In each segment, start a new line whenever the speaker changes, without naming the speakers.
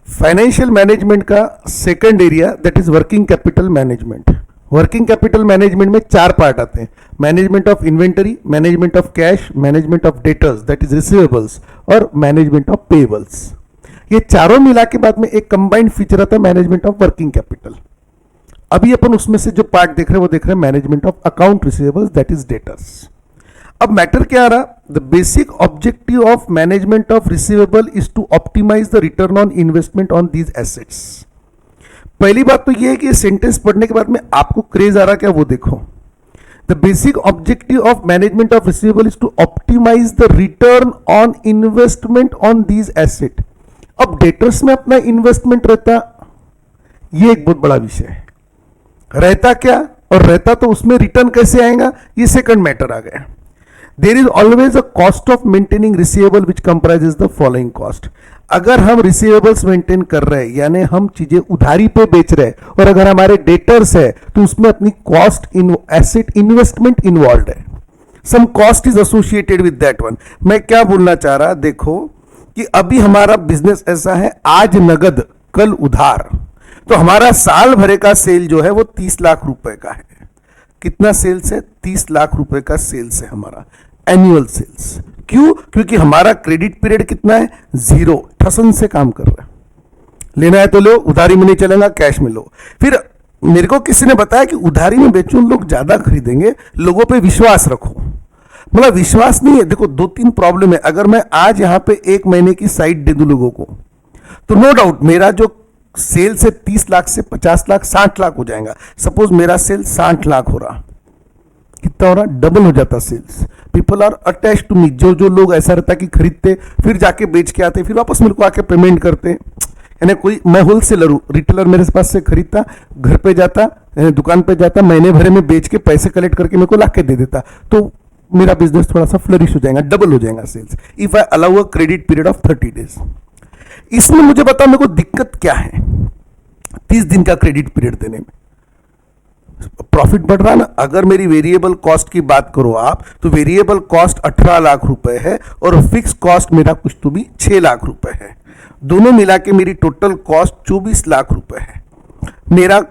Financial management का second area that is working capital management. Working capital management में चार part आते हैं, management of inventory, management of cash, management of debtors that is receivables और management of pebbles. ये चारों मिला के बाद में एक कंबाइंड फीचर आता है मैनेजमेंट ऑफ वर्किंग कैपिटल। अभी अपन उसमें से जो पार्ट देख रहे हैं वो देख रहे हैं management of account receivables that is debtors. अब मैटर क्या आ रहा, the basic objective of management of receivable is to optimise the return on investment on these assets. पहली बात तो यह है कि ये सेंटेंस पढ़ने के बाद में आपको क्रेज आ रहा क्या वो देखो। The basic objective of management of receivable is to optimise the return on investment on these asset. अब डेटर्स में अपना इन्वेस्टमेंट रहता, ये एक बहुत बड़ा विषय है। रहता क्या और रहता तो उसमें रिटर्न कैसे आएगा, ये सेकंड मैटर आ गया। There is always a cost of maintaining receivable which comprises the following cost. अगर हम रिसीवेबल्स मेंटेन कर रहे हैं यानी हम चीजें उधारी पे बेच रहे हैं और अगर हमारे डेटर्स है तो उसमें अपनी cost in asset investment involve है, some cost is associated with that one. मैं क्या बोलना चाह रहा, देखो कि अभी हमारा बिजनेस ऐसा है, आज नगद कल उधार, तो हमारा साल भरे का सेल जो है वो 30 लाख रुपए का है। कितना सेल्स है, 30 लाख रुपए का सेल्स है हमारा एनुअल सेल्स। क्यों, क्योंकि हमारा क्रेडिट पीरियड कितना है, 0, ठसन से काम कर रहा है। लेना है तो लो, उधारी में नहीं चलेगा, कैश में लो। फिर मेरे को किसी ने बताया कि उधारी में बेचो, लोग ज्यादा खरीदेंगे, लोगों पे विश्वास रखो। मतलब विश्वास नहीं है, देखो 2-3 प्रॉब्लम है। अगर मैं आज यहां पे 1 महीने की साइट दे दूं लोगों को तो नो डाउट मेरा जो सेल से 30 लाख से 50 लाख 60 लाख हो जाएगा। सपोज मेरा सेल 60 लाख हो रहा, कितना हो रहा, डबल हो जाता sales. People are attach to me. जो लोग ऐसा रहता कि खरीदते फिर जाके बेच के आते फिर वापस मेरे को आके पेमेंट करते, यानी कोई मैं होलसेलर हूं, रिटेलर मेरे पास से खरीदता, घर पे जाता, दुकान पे जाता, महीने भरे में बेच के पैसे कलेक्ट करके मेरे को ला के दे देता, तो मेरा बिजनेस थोड़ा सा फ्लरिश हो जाएगा, डबल हो जाएगा sales if I allow a credit period of 30 days. इसमें मुझे बताओ मेरे को दिक्कत क्या है 30 दिन का क्रेडिट पीरियड देने में। प्रॉफिट बढ़ रहा ना। अगर मेरी वेरिएबल कॉस्ट की बात करो आप तो वेरिएबल कॉस्ट 18 लाख रुपए है और फिक्स कॉस्ट मेरा कुछ तो भी 6 लाख रुपए है। दोनों मिला के मेरी टोटल कॉस्ट 24 लाख रुपए है। मेरा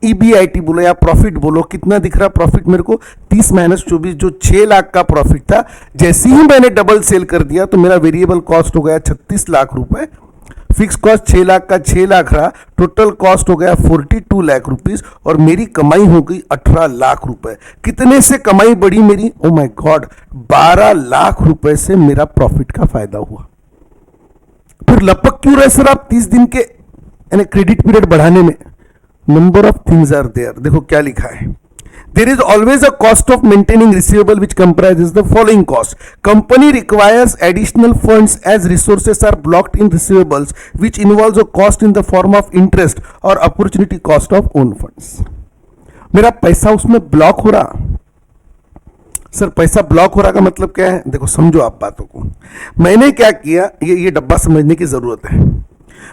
ईबीआईटी बोलो या प्रॉफिट बोलो, कितना दिख रहा प्रॉफिट मेरे को, 30 माइनस 24 जो 6 लाख का प्रॉफिट था, जैसे ही मैंने डबल सेल कर दिया तो मेरा वेरिएबल कॉस्ट हो गया 36 लाख रुपए, फिक्स कॉस्ट 6 लाख का 6 लाख रहा, टोटल कॉस्ट हो गया 42 लाख रुपीस और मेरी कमाई हो गई 18 लाख रुपए। कितने से कमाई बढ़ी मेरी, ओ माय गॉड, 12 लाख रुपए से मेरा प्रॉफिट का फायदा हुआ। फिर लपक क्यों रहे सर आप 30 दिन के यानी क्रेडिट पीरियड बढ़ाने में? Number of things are there. देखो क्या लिखा है, there is always a cost of maintaining receivable which comprises the following cost. Company requires additional funds as resources are blocked in receivables which involves a cost in the form of interest or opportunity cost of own funds. मेरा पैसा उसमें block हो रहा। Sir पैसा block हो रहा का मतलब क्या है, देखो समझो आप बातों को। मैंने क्या किया, ये डब्बा समझने की जरूरत है।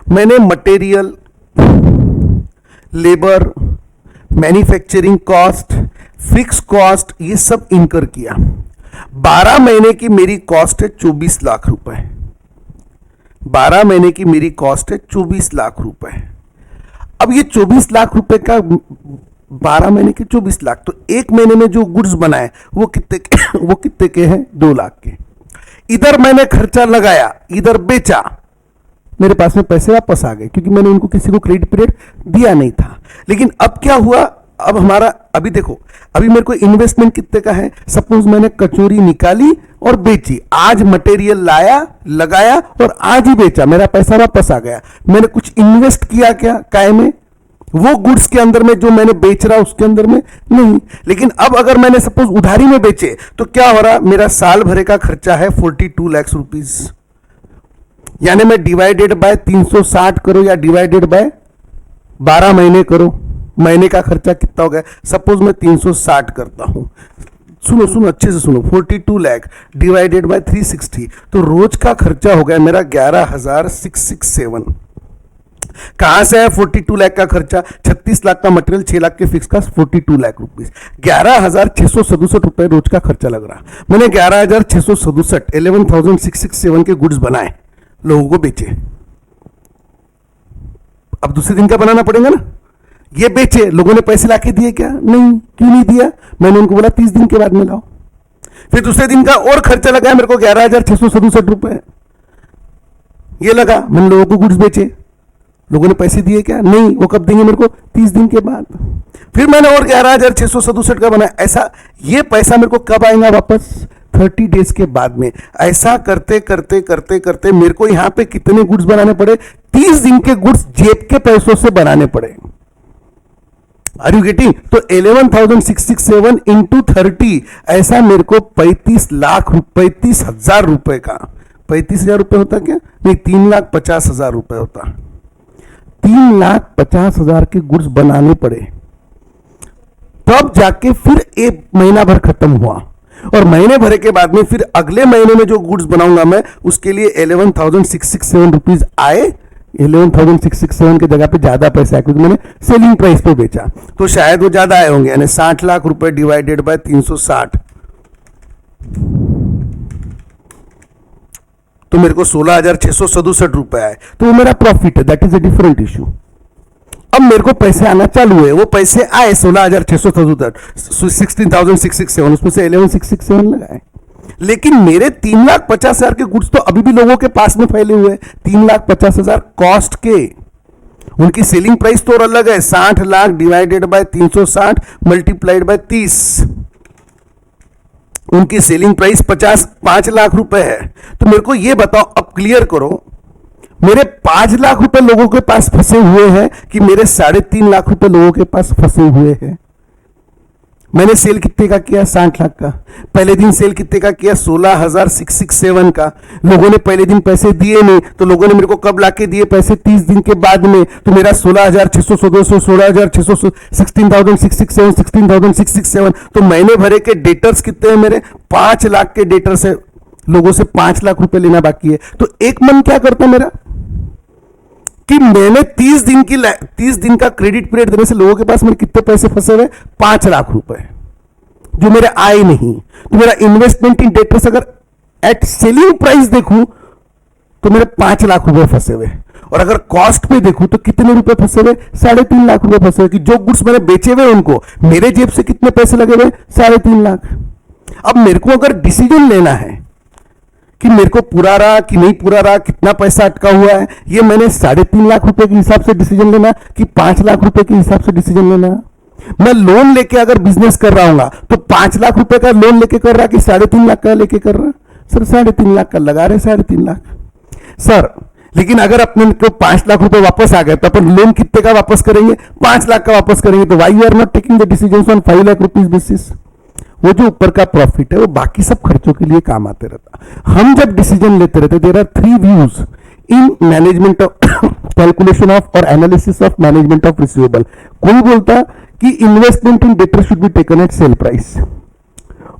मैंने material, labour, manufacturing cost, fix cost, ये सब इनकर किया। 12 महीने की मेरी कॉस्ट है 24 लाख रुपए। 12 महीने की मेरी कॉस्ट है 24 लाख रुपए। अब ये 24 लाख रुपए का 12 महीने के 24 लाख, तो एक महीने में जो गुड्स बनाए वो कितने के हैं, 2 लाख के। इधर मैंने खर्चा लगाया, इधर बेचा, मेरे पास में पैसे वापस आ गए क्योंकि मैंने उनको किसी को क्रेडिट पीरियड दिया नहीं था। लेकिन अब क्या हुआ, अब हमारा अभी देखो, अभी मेरे को इन्वेस्टमेंट कितने का है, सपोज मैंने कचौरी निकाली और बेची, आज मटेरियल लाया, लगाया और आज ही बेचा, मेरा पैसा वापस आ गया। मैंने कुछ इन्वेस्ट किया क्या काय में, वो गुड्स के अंदर में जो मैंने बेच रहा उसके अंदर में नहीं। लेकिन अब अगर मैंने सपोज उधारी में बेचे तो क्या हो रहा, मेरा साल भरे का खर्चा है 42 लाख रुपीज, यानी मैं डिवाइडेड बाय 360 करो या डिवाइडेड बाय 12 महीने करो, महीने का खर्चा कितना हो गया। सपोज मैं 360 करता हूं, सुनो अच्छे से सुनो, 42 लाख डिवाइडेड बाय 360, तो रोज का खर्चा हो गया मेरा 11,667। कहां से है 42 लाख का खर्चा, 36 लाख का मटेरियल, 6 लाख के फिक्स का 42 लाख रुपीस, 11,667 रुपए रोज का खर्चा लग रहा। मैंने 11,667 11,667 के गुड्स बनाए, लोगों को बेचे। अब दूसरे दिन का बनाना पड़ेगा ना। ये बेचे, लोगों ने पैसे लाके दिए क्या? नहीं। क्यों नहीं दिया? मैंने उनको बोला 30 दिन के बाद में लाओ। फिर दूसरे दिन का और खर्चा लगाया मेरे को 11,667 रुपए ये लगा। मैंने लोगों को गुड्स बेचे, लोगों ने पैसे दिए क्या? नहीं। वो कब देंगे मेरे को? 30 दिन के बाद। फिर मैंने और 11,667 का बनाया। ऐसा ये पैसा मेरे को कब आएगा वापस? 30 डेज के बाद में। ऐसा करते करते करते करते मेरे को यहां पे कितने गुड्स बनाने पड़े? 30 दिन के गुड्स जेब के पैसों से बनाने पड़े। Are you getting? तो 11,667 इंटू 30, ऐसा मेरे को 35,35,000 रुपए का, 35,000 रुपए होता क्या? नहीं, 3,50,000 रुपए होता। 3,50,000 के गुड्स बनाने पड़े, तब जाके फिर एक महीना भर खत्म हुआ। और महीने भर के बाद में फिर अगले महीने में जो गुड्स बनाऊंगा मैं, उसके लिए 11,667 रुपीज आए। 11,667 के जगह पे ज्यादा पैसा है, क्योंकि मैंने सेलिंग प्राइस पे बेचा, तो शायद वो ज्यादा आए होंगे। यानी 60 लाख रुपए डिवाइडेड बाय 360, तो मेरे को 16,667 रुपए आए। तो वो मेरा प्रॉफिट है। That is a different issue. अब मेरे को पैसे आना चालू है, वो पैसे आए 16,667, 16,667, उसमें से 11,667 लगाए। लेकिन मेरे 3,50,000 के गुड्स तो अभी भी लोगों के पास में फैले हुए हैं। 3,50,000 कॉस्ट के, उनकी सेलिंग प्राइस तो और अलग है। 60 lakh divided bye 360 multiplied by 30, उनकी सेलिंग प्राइस 5 लाख रुपए है। तो मेरे को ये बताओ, अब क्लियर करो, मेरे 5 लाख रुपए लोगों के पास फंसे हुए हैं कि मेरे 3.5 लाख रुपए लोगों के पास फंसे हुए हैं? मैंने सेल कितने का किया? 60 लाख का। पहले दिन सेल कितने का किया? 16,667 का। लोगों ने पहले दिन पैसे दिए नहीं, तो लोगों ने मेरे को कब लाके दिए पैसे? 30 दिन के बाद में। तो मेरा 16,600, 16,600, 16,667, 16,667। तो महीने भरे के डेटर्स कितने हैं मेरे? 5 लाख के डेटर्स है। लोगों से 5 लाख रुपए लेना बाकी है। तो एक मन क्या करता मेरा कि मैंने 30 दिन का क्रेडिट पीरियड देने से लोगों के पास मेरे कितने पैसे फंसे हुए? 5 लाख रुपए, जो मेरे आए नहीं। तो मेरा इन्वेस्टमेंट इन डेटर्स अगर एट सेलिंग प्राइस देखूं तो मेरे 5 लाख रुपए फंसे हुए। और अगर कॉस्ट पे देखूं तो कितने रुपए फंसे हुए? 3.5 लाख रुपए फंसे हुए। कि जो गुड्स मैंने बेचे हुए उनको मेरे जेब से कितने पैसे लगे हुए? 3.5 लाख। अब मेरे को अगर डिसीजन लेना है कि मेरे को पूरा रहा कि नहीं पूरा रहा, कितना पैसा अटका हुआ है, ये मैंने 3.5 लाख रुपए के हिसाब से डिसीजन लेना कि 5 लाख रुपए के हिसाब से डिसीजन लेना? मैं लोन लेके अगर बिजनेस कर रहा हूँ तो 5 लाख रुपए का लोन लेके कर रहा कि 3.5 लाख का लेके कर रहा? सर 3.5 लाख का लगा रहे, 3.5 लाख सर। लेकिन अगर अपने को 5 लाख रुपए वापस आ गए तो अपन लोन कितने का वापस करेंगे? 5 लाख का वापस करेंगे। तो why you are not taking the decision on 5 lakh rupees basis? वो जो ऊपर का प्रॉफिट है वो बाकी सब खर्चों के लिए काम आते रहता। हम जब डिसीजन लेते रहते, there are 3 views in management of calculation of और analysis of management of receivable. कोई बोलता कि investment in debtor should be taken at sale price,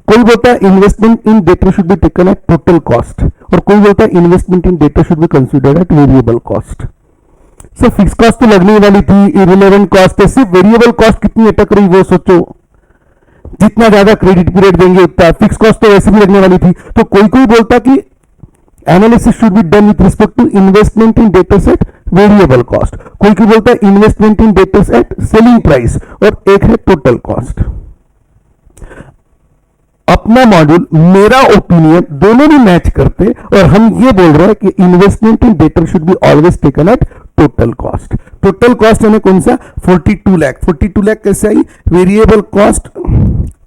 कोई बोलता investment in debtor should be taken at total cost, और कोई बोलता investment in debtor should be considered at variable cost. Sir fix cost तो लगने वाली थी, इररिलेवेंट कॉस्ट है, सिर्फ वेरिएबल कॉस्ट कितनी अटक रही वो सोचो। जितना ज्यादा क्रेडिट पीरियड देंगे उतना, फिक्स कॉस्ट तो वैसे भी लगने वाली थी। तो कोई कोई बोलता कि analysis should be done with respect to investment in debtors at variable cost, कोई कोई बोलता है investment in debtors at selling price, और एक है टोटल कॉस्ट। अपना मॉड्यूल, मेरा ओपिनियन दोनों भी मैच करते, और हम ये बोल रहे हैं कि investment in debtor should be always taken at total cost. Total cost यानी कौन सा? 42 लाख। 42 लाख कैसे आई? वेरिएबल कॉस्ट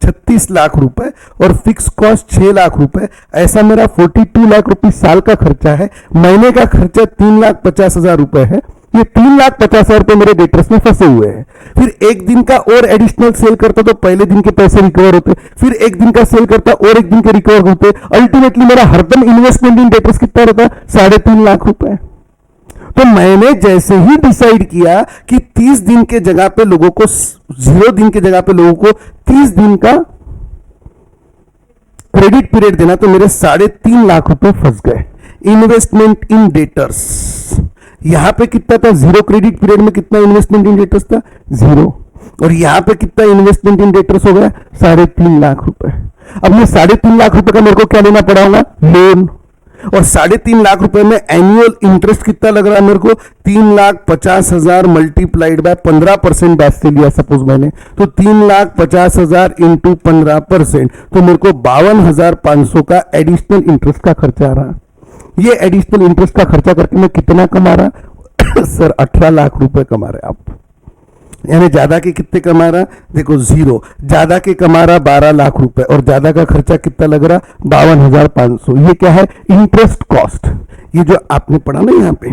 36 लाख रुपए और फिक्स कॉस्ट 6 लाख रुपए। ऐसा मेरा 42 लाख रुपए साल का खर्चा है। महीने का खर्चा 3,50,000 रुपए है। ये 3,50,000 रुपए मेरे डेटर्स में फंसे हुए हैं। फिर एक दिन का और एडिशनल सेल करता तो पहले दिन के पैसे रिकवर होते, फिर एक दिन का सेल करता और एक दिन के रिकवर होते। अल्टीमेटली मेरा हरदम इन्वेस्टमेंट इन डेटर्स कितना रहता? 3.5 लाख रुपए। तो मैंने जैसे ही डिसाइड किया कि 30 दिन के जगह पे लोगों को 0 दिन के जगह पे लोगों को 30 दिन का क्रेडिट पीरियड देना, तो मेरे 3.5 लाख रुपए फंस गए। इन्वेस्टमेंट इन डेटर्स यहां पे कितना था? 0 क्रेडिट पीरियड में कितना इन्वेस्टमेंट इन डेटर्स था? 0। और यहां पे कितना इन्वेस्टमेंट इन डेटर्स हो गया? 3.5 लाख रुपए। अब ये 3.5 लाख रुपए का मेरे को क्या लेना पड़ा होगा? लोन। और 3.5 लाख रुपए में एनुअल इंटरेस्ट कितना लग रहा है मेरे को, 3,50,000 मल्टीप्लाइड बाय 15% बैच से लिया सपोज मैंने, तो 3,50,000 इंटू 15%, तो मेरे को 52,500 का एडिशनल इंटरेस्ट का खर्चा आ रहा। ये एडिशनल इंटरेस्ट का खर्चा करके मैं कितना कमा रहा सर 18 लाख रुपए कमा रहे आप। यानी ज्यादा के कितने कमा रहा, देखो 0, ज्यादा के कमा रहा 12 लाख रुपए और ज्यादा का खर्चा कितना लग रहा 52,500। ये क्या है, इंटरेस्ट कॉस्ट। ये जो आपने पढ़ा ना यहाँ पे,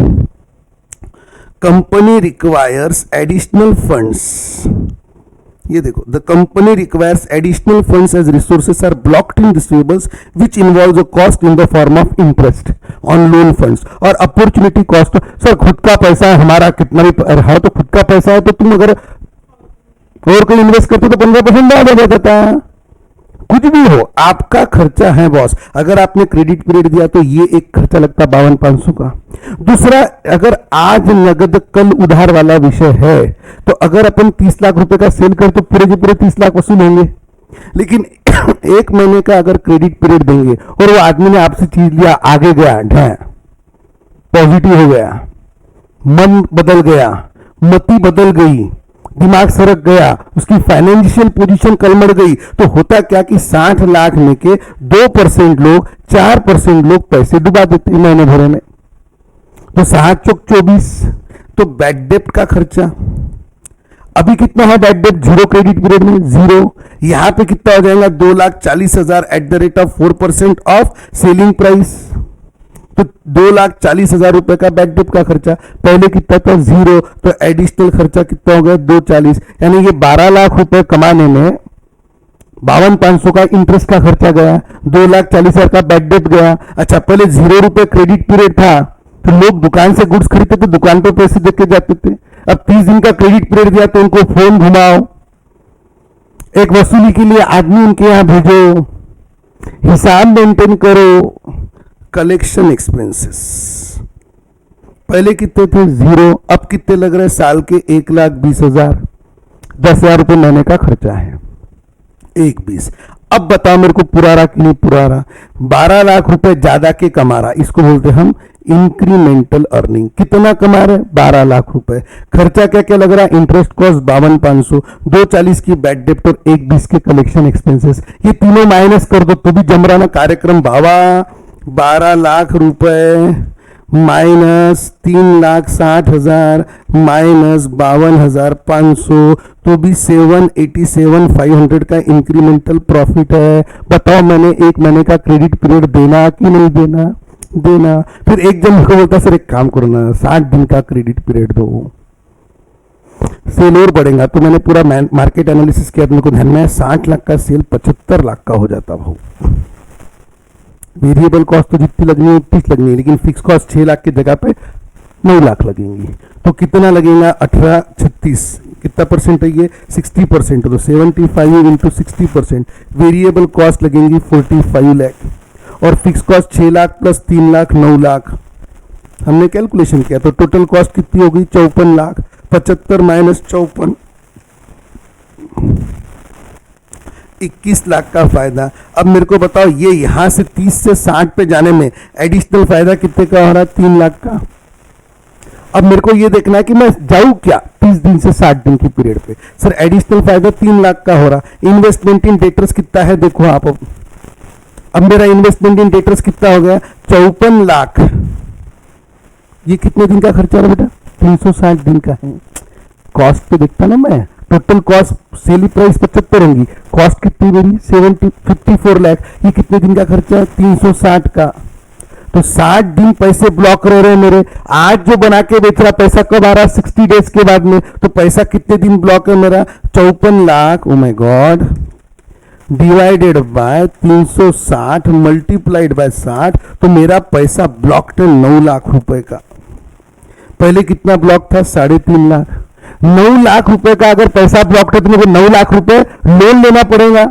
कंपनी रिक्वायर्स एडिशनल फंड्स, ये देखो, the company requires additional funds as resources are blocked in receivables which involves a cost in the form of interest on loan funds और अपॉर्चुनिटी कॉस्ट। सर खुद का पैसा है हमारा, कितना भी है तो खुद का पैसा है, तो तुम अगर और कोई इन्वेस्ट करते तो 15% ज्यादा दे देता है। कुछ भी हो, आपका खर्चा है बॉस। अगर आपने क्रेडिट पीरियड दिया तो ये एक खर्चा लगता 52,500 का। दूसरा, अगर आज नगद कल उधार वाला विषय है तो अगर अपन 30 लाख रुपए का सेल कर तो पूरे के पूरे 30 लाख वसूल होंगे। लेकिन 1 महीने का अगर क्रेडिट पीरियड देंगे और वो आदमी ने आपसे चीज लिया, आगे गया, पॉजिटिव हो गया, मन बदल गया, मति बदल गई, दिमाग सरक गया, उसकी फाइनेंशियल पोजीशन कलमड़ गई, तो होता क्या कि 60 लाख में के 2% लोग, 4% लोग पैसे डुबा देते महीने भर में। तो 7 चौक 24, तो बैड डेप्ट का खर्चा अभी कितना है, बैड डेप्ट 0 क्रेडिट पीरियड में 0। यहां पे कितना हो जाएगा 2,40,000 eight the rate of 4% of selling price, तो 2,40,000 रुपए का बैड डेप्ट का खर्चा। पहले कितना था 0, तो एडिशनल खर्चा कितना हो गया 240, यानी ये 12 लाख रुपए कमाने में 52,500 का इंटरेस्ट का खर्चा गया, 2,40,000 का बैड डेप्ट गया। अच्छा, पहले 0 रुपए क्रेडिट पीरियड था तो लोग दुकान से गुड्स खरीदते थे, दुकान पे पैसे देके जाते थे। अब 30 दिन का क्रेडिट पीरियड दिया तो उनको फोन घुमाओ, एक वसूली के लिए आदमी उनके यहां भेजो, हिसाब मेंटेन करो। कलेक्शन एक्सपेंसेस पहले कितने थे 0, अब कितने लग रहे हैं, साल के 1,20,000, 10,000 रुपए महीने का खर्चा है, 1,20। अब बताओ मेरे को पूरा रहा कि नहीं पूरा रहा। 12 लाख रुपए ज्यादा के कमा रहा, इसको बोलते हम इंक्रीमेंटल अर्निंग। कितना कमा रहे, 12 लाख रुपए। खर्चा क्या क्या लग रहा है, इंटरेस्ट कॉस्ट 52,500, 240 की बैड डेप्ट और 1,20 के कलेक्शन एक्सपेंसेस। ये तीनों माइनस कर दो तो भी जम रहा ना कार्यक्रम बाबा। 12 लाख रुपए माइनस 3,60,000 माइनस 52,500, तो भी 787,500 का इंक्रीमेंटल प्रॉफिट है। बताओ मैंने 1 महीने का क्रेडिट पीरियड देना कि नहीं देना, देना। फिर एक जन को बोलता सर एक काम करो ना 60 दिन का क्रेडिट पीरियड दो, सेल और बढ़ेगा। तो मैंने पूरा मार्केट एनालिसिस किया, मेरे को ध्यान में 60 लाख का सेल 75 लाख का हो जाता भाव। वेरिएबल कॉस्ट तो जितनी लगनी है उतनी लगनी है, लेकिन फिक्स कॉस्ट 6 लाख की जगह पे 9 लाख लगेंगी। तो कितना लगेगा 18 36 कितना परसेंट है ये 60%, तो 75 इंटू 60%। वेरिएबल कॉस्ट लगेंगी 45 लाख और fix cost 6 lakh plus 3 lakh 9 lakh. हमने कैलकुलेशन किया तो टोटल कॉस्ट कितनी होगी 54 लाख। 75 माइनस 54 21 लाख का फायदा। अब मेरे को बताओ ये यहां से 30 से 60 पे जाने में एडिशनल फायदा कितने का हो रहा है 3 लाख का। अब मेरे को ये देखना है कि मैं जाऊं क्या 30 दिन से 60 दिन की पीरियड पे। सर एडिशनल फायदा 3 लाख का हो रहा। इन्वेस्टमेंट इन डेटर्स कितना है देखो आप। अब मेरा इन्वेस्टमेंट इन डेटर्स कितना हो गया 54 लाख। ये कितने दिन का खर्चा है बेटा 360 दिन का है। कॉस्ट पे देखता ना मैं, टोटल कॉस्ट सेल प्राइस 75 होंगी, कॉस्ट कितनी मेरी 54 लाख। ये कितने दिन का खर्चा है 360 का। तो 60 दिन पैसे ब्लॉक रह रहे मेरे। आज जो बना के बेच रहा पैसा कब आ रहा 60 डेज के बाद में। तो पैसा कितने दिन ब्लॉक है मेरा 54 lakh. Oh my God, divided by 360 multiplied by 60, तो मेरा पैसा ब्लॉक्ड है 9 लाख रुपए का। पहले कितना ब्लॉक था 3.5 लाख। 9 लाख रुपए का अगर पैसा ब्लॉक है तो मुझे 9 लाख रुपए लोन लेना पड़ेगा।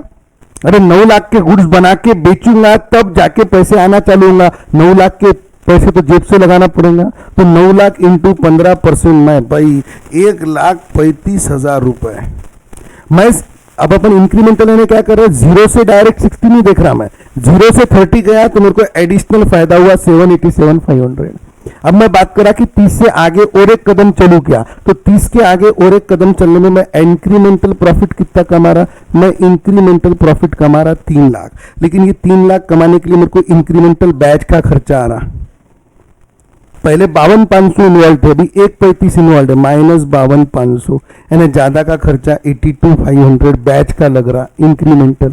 अरे 9 लाख के गुड्स बना के बेचूंगा तब जाके पैसे आना चालू होगा। 9 लाख के पैसे तो जेब से लगाना पड़ेगा। तो 9 लाख इंटू 15% मैं भाई 1,35,000 रुपए। मैं अब अपन इंक्रीमेंटल यानी क्या कर रहे हैं, 0 से डायरेक्ट 60 नहीं देख रहा मैं, 0 से 30 गया तो मेरे को एडिशनल फायदा हुआ 787,500। अब मैं बात करा कि 30 से आगे और एक कदम चलूं क्या, तो 30 के आगे और एक कदम चलने में मैं इंक्रीमेंटल प्रॉफिट कितना कमा रहा, मैं इंक्रीमेंटल प्रॉफिट कमा रहा 3 लाख। लेकिन ये 3 लाख कमाने के लिए मेरे को इंक्रीमेंटल बैच का खर्चा आ रहा, पहले 52,500 इन्वॉल्व थे, अभी 1,35 इन्वॉल्व है, माइनस 52,500 यानी ज्यादा का खर्चा 82,500 बैच का लग रहा इंक्रीमेंटल।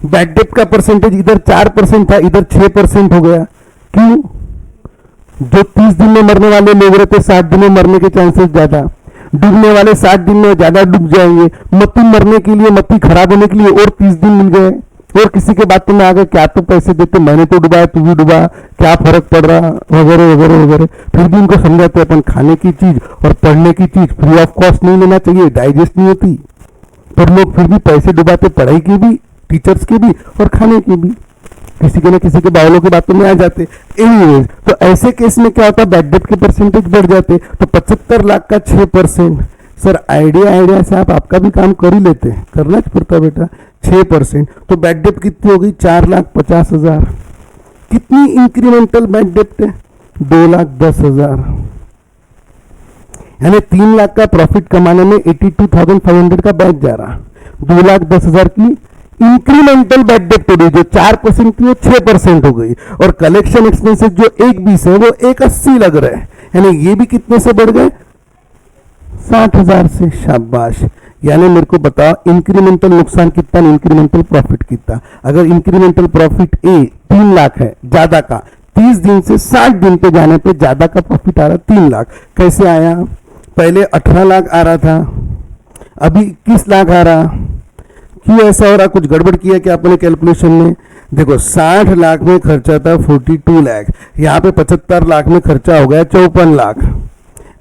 बैड डेट का परसेंटेज इधर 4% था, इधर 6% हो गया। क्यों? जो 30 दिन में मरने वाले लोग रहते 60 दिन में मरने के चांसेस ज्यादा, डूबने वाले 60 दिन में ज्यादा डूब जाएंगे, मत्ती मरने के लिए, मत्ती खराब होने के लिए और 30 दिन मिल गए। और किसी के बातों में आ गए, क्या तो पैसे देते, मैंने तो डुबाया, तू भी डुबा, क्या फर्क पड़ रहा, वगैरह वगैरह वगैरह। फिर भी उनको समझाते अपन खाने की चीज और पढ़ने की चीज फ्री ऑफ कॉस्ट नहीं लेना चाहिए, डाइजेस्ट नहीं होती, पर लोग फिर भी पैसे डुबाते, पढ़ाई की भी, टीचर्स के भी और खाने की भी, किसी के ना किसी के बावलों की बातों में आ जाते। एनीवेज, तो ऐसे केस में क्या होता, बैड डेट के परसेंटेज बढ़ जाते। तो 75 लाख का 6%, सर आइडिया से आप आपका भी काम कर ही लेते, करना पड़ता बेटा। 6% तो बैड डेट कितनी हो गई, 4,50,000। कितनी इंक्रीमेंटल बैड डेट है, 2,10,000। यानी 3 लाख का प्रॉफिट कमाने में 82,500 का बैच जा रहा, 2,10,000 की इंक्रीमेंटल बैड डेट हो गई, जो 4% थी वो 6% हो गई। और कलेक्शन एक्सपेंसेस जो 1,20 है वो 1,80 लग रहे हैं, यानी ये भी कितने से बढ़ गए, 60,000 से। शाबाश। यानी मेरे को बताओ इंक्रीमेंटल नुकसान कितना, इंक्रीमेंटल प्रॉफिट कितना। अगर इंक्रीमेंटल प्रॉफिट ए 3 लाख है ज्यादा का, 30 दिन से 60 दिन पे जाने पे ज्यादा का प्रॉफिट आ रहा 3 लाख। कैसे आया, पहले 18 लाख आ रहा था, अभी 21 लाख आ रहा। क्यों ऐसा हो रहा, कुछ गड़बड़ किया क्या अपने कैलकुलेशन में। देखो 60 लाख में खर्चा था 42 लाख, यहाँ पे 75 लाख में खर्चा हो गया 54 लाख।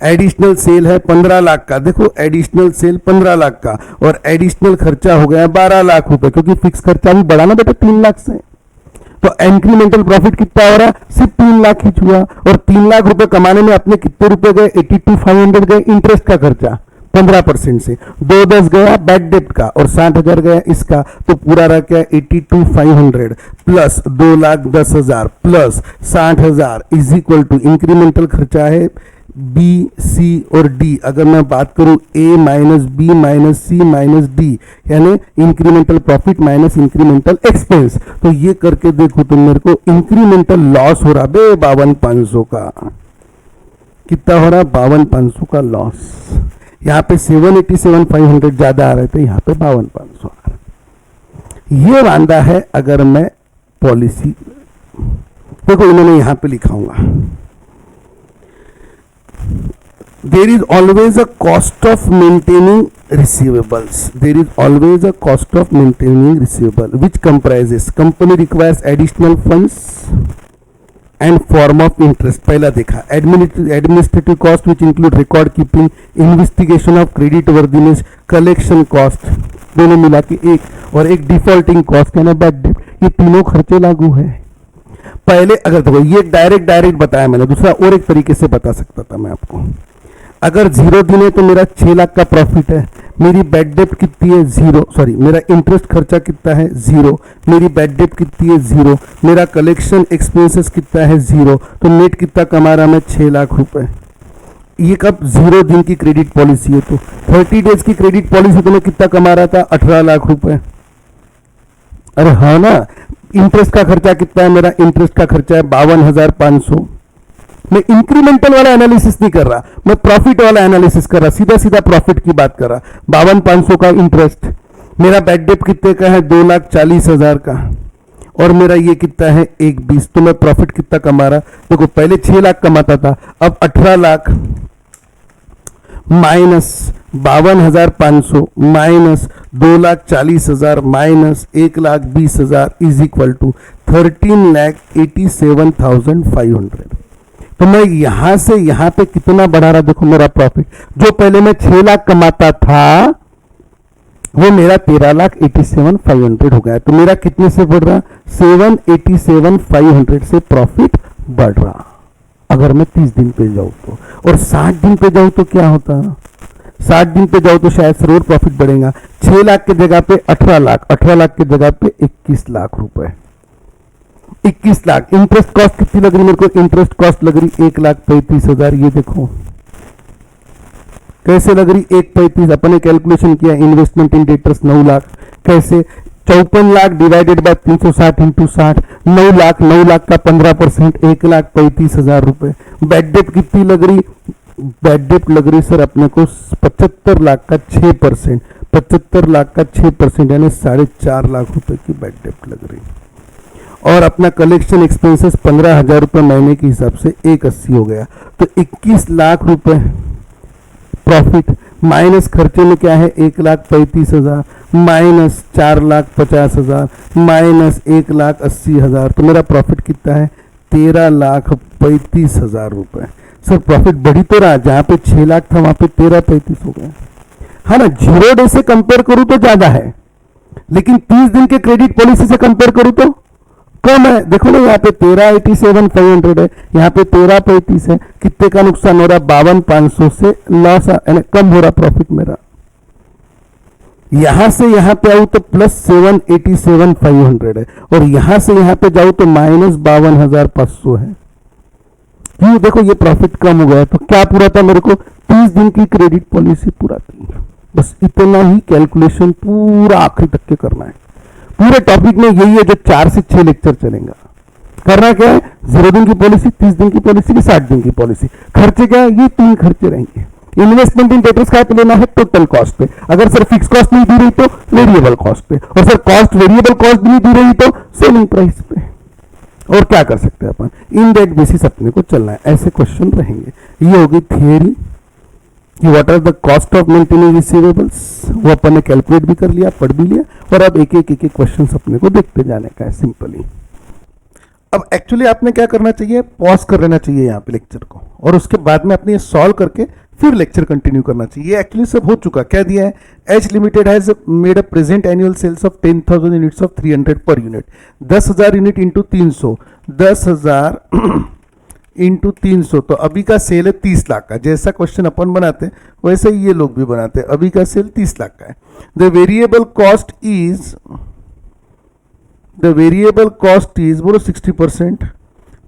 एडिशनल सेल है 15 लाख का, देखो एडिशनल सेल 15 लाख का, और एडिशनल खर्चा हो गया 12 लाख रुपए, क्योंकि फिक्स खर्चा भी बढ़ा ना बेटा 3 लाख से। तो इंक्रीमेंटल प्रॉफिट कितना हो रहा, सिर्फ 3 लाख ही हुआ। और 3 लाख रुपए कमाने में अपने कितने रुपए गए, 82,500 गए इंटरेस्ट का खर्चा 15% से, 2,10 गया बैड डेट का, और 60,000 गया इसका। तो पूरा रह गया 82,500 plus 2,10,000 plus 60,000 is equal to incremental खर्चा है बी, सी और डी। अगर मैं बात करूं ए माइनस बी माइनस सी माइनस डी, यानी incremental profit minus incremental expense. तो ये करके देखो तो मेरे को इंक्रीमेंटल लॉस हो रहा बे 52,500 का। कितना हो रहा, 52,500 का लॉस। यहाँ पे 787,500 ज्यादा आ रहे थे, यहाँ पे 52,500 आ रहे। ये वांदा है अगर मैं पॉलिसी, देखो इन्होंने यहाँ पे लिखाऊंगा, there is always a cost of maintaining receivables. There is always a cost of maintaining receivable which comprises company requires additional funds and form of interest. पहला देखा administrative cost which include record keeping, investigation of credit worthiness, collection cost, दोनों मिला के एक, और एक defaulting cost यानी bad debt। ये तीनों खर्चे लागू है। पहले अगर देखो ये डायरेक्ट बताया मैंने, दूसरा और एक तरीके से बता सकता था मैं आपको। अगर 0 दिन है तो मेरा 6 लाख का प्रॉफिट है, मेरी बैड डेट कितनी है 0, सॉरी मेरा इंटरेस्ट खर्चा कितना है 0, मेरी बैड डेट कितनी है 0, मेरा कलेक्शन एक्सपेंसेस कितना है 0, तो नेट कितना कमा रहा मैं 6 लाख रुपए। ये कब 0 दिन की क्रेडिट पॉलिसी है, तो 30 डेज की क्रेडिट पॉलिसी तो मैं कितना कमा रहा था 18 लाख रुपए। अरे हाँ ना, इंटरेस्ट का खर्चा कितना है, मेरा इंटरेस्ट का खर्चा है 52,500। मैं इंक्रीमेंटल वाला एनालिसिस नहीं कर रहा, मैं प्रॉफिट वाला एनालिसिस कर रहा, सीधा सीधा प्रॉफिट की बात कर रहा। 52,500 का इंटरेस्ट, मेरा बैड डेट कितने का है 2,40,000 का, और मेरा ये कितना है 1,20। तो मैं प्रॉफिट कितना कमा रहा, देखो पहले 6 लाख कमाता था, अब 18 lakh minus 52,500 minus 2,40,000 minus 1,20,000 is equal to 13,87,500। तो मैं यहां से यहां पे कितना बढ़ा रहा, देखो मेरा प्रॉफिट जो पहले मैं 6 लाख कमाता था वो मेरा 13,87,500 हो गया। तो मेरा कितने से बढ़ रहा, 7,87,500 से प्रॉफिट बढ़ रहा। अगर मैं 30 दिन पे जाऊं तो, और 60 दिन पे जाऊं तो क्या होता, 60 दिन पे जाओ तो शायद से और प्रॉफिट बढ़ेगा। 6
6 लाख की जगह पे 18 लाख, 18 लाख की जगह पे 21 लाख रुपए, 21 लाख। इंटरेस्ट कॉस्ट कितनी लग रही मेरे को? इंटरेस्ट कॉस्ट लग रही 1,35,000। ये देखो कैसे लग रही, 1,35,000 अपने कैलकुलेशन किया। इन्वेस्टमेंट इन डेटर्स 9 लाख, कैसे 54 lakh divided bye 360 into 60, 9 lakh, 9 lakh का 15%, 1,35,000 रुपए। बैड डेट कितनी लग रही? बैड डेट लग रही सर अपने को 75 लाख का 6%, 75 लाख का 6% यानी 4.5 लाख रुपए की बैड डेट लग रही। और अपना कलेक्शन एक्सपेंसेस 15,000 रुपए महीने के हिसाब से 180 हो गया। तो 21 लाख रुपए प्रॉफिट माइनस खर्चे में क्या है? 1,35,000 माइनस 4,50,000 माइनस 1,80,000, तो मेरा प्रॉफिट कितना है? 13,35,000 रुपए। सर प्रॉफिट बढ़ी तो रहा, जहां पे 6 लाख था वहां पे 13,35 हो गया, है ना। 0 डे से कंपेयर करूं तो ज्यादा है, लेकिन 30 दिन के क्रेडिट पॉलिसी से कंपेयर करूं तो कम है। देखो ना यहाँ पे 13,87,500 है, यहाँ पे 13,35 है। कितने का नुकसान हो रहा? 52,500 से लॉस कम हो रहा प्रॉफिट मेरा। यहां से यहां पे आऊं तो प्लस 7,87,500 है, और यहां से यहां पे जाऊं तो माइनस 52,500 है। क्यों? देखो ये प्रॉफिट कम हो गया। तो क्या पूरा था मेरे को? 30 दिन की क्रेडिट पॉलिसी पूरा थी। बस इतना ही कैलकुलेशन पूरा आखिरी तक के करना है। पूरे टॉपिक में यही है जो 4 से 6 लेक्चर चलेगा। करना क्या है? 0 दिन की पॉलिसी, 30 दिन की पॉलिसी, 60 दिन की पॉलिसी। खर्चे क्या है? ये 3 खर्चे रहेंगे। इन्वेस्टमेंट इन डेटर्स का पे लेना है? टोटल कॉस्ट पे। अगर सर फिक्स कॉस्ट नहीं दी रही तो वेरिएबल कॉस्ट पे, और सर कॉस्ट वेरिएबल कॉस्ट भी नहीं दी रही तो सेलिंग प्राइस पे। और क्या कर सकते हैं अपन? इन डेट बेसिस अपने को चलना है। ऐसे क्वेश्चन रहेंगे। ये होगी थियरी कि what are the cost of maintaining receivables, वो अपन ने कैलकुलेट भी कर लिया, पढ़ भी लिया, और अब एक एक क्वेश्चन अपने को देखते जाने का है सिंपली।
अब एक्चुअली आपने क्या करना चाहिए? पॉज कर लेना चाहिए यहाँ पे लेक्चर को, और उसके बाद में अपने ये सॉल्व करके फिर लेक्चर कंटिन्यू करना चाहिए। ये एक्चुअली सब हो चुका। क्या दिया है? H limited has made a present annual sales of 10,000 units of 300 पर यूनिट। 10,000 यूनिट इंटू 300, 10,000 इंटू 300, तो अभी का सेल है 30 लाख का। जैसा क्वेश्चन अपन बनाते हैं वैसे ही ये लोग भी बनाते हैं। अभी का सेल 30 लाख का है। द वेरिएबल कॉस्ट इज बोलो 60%,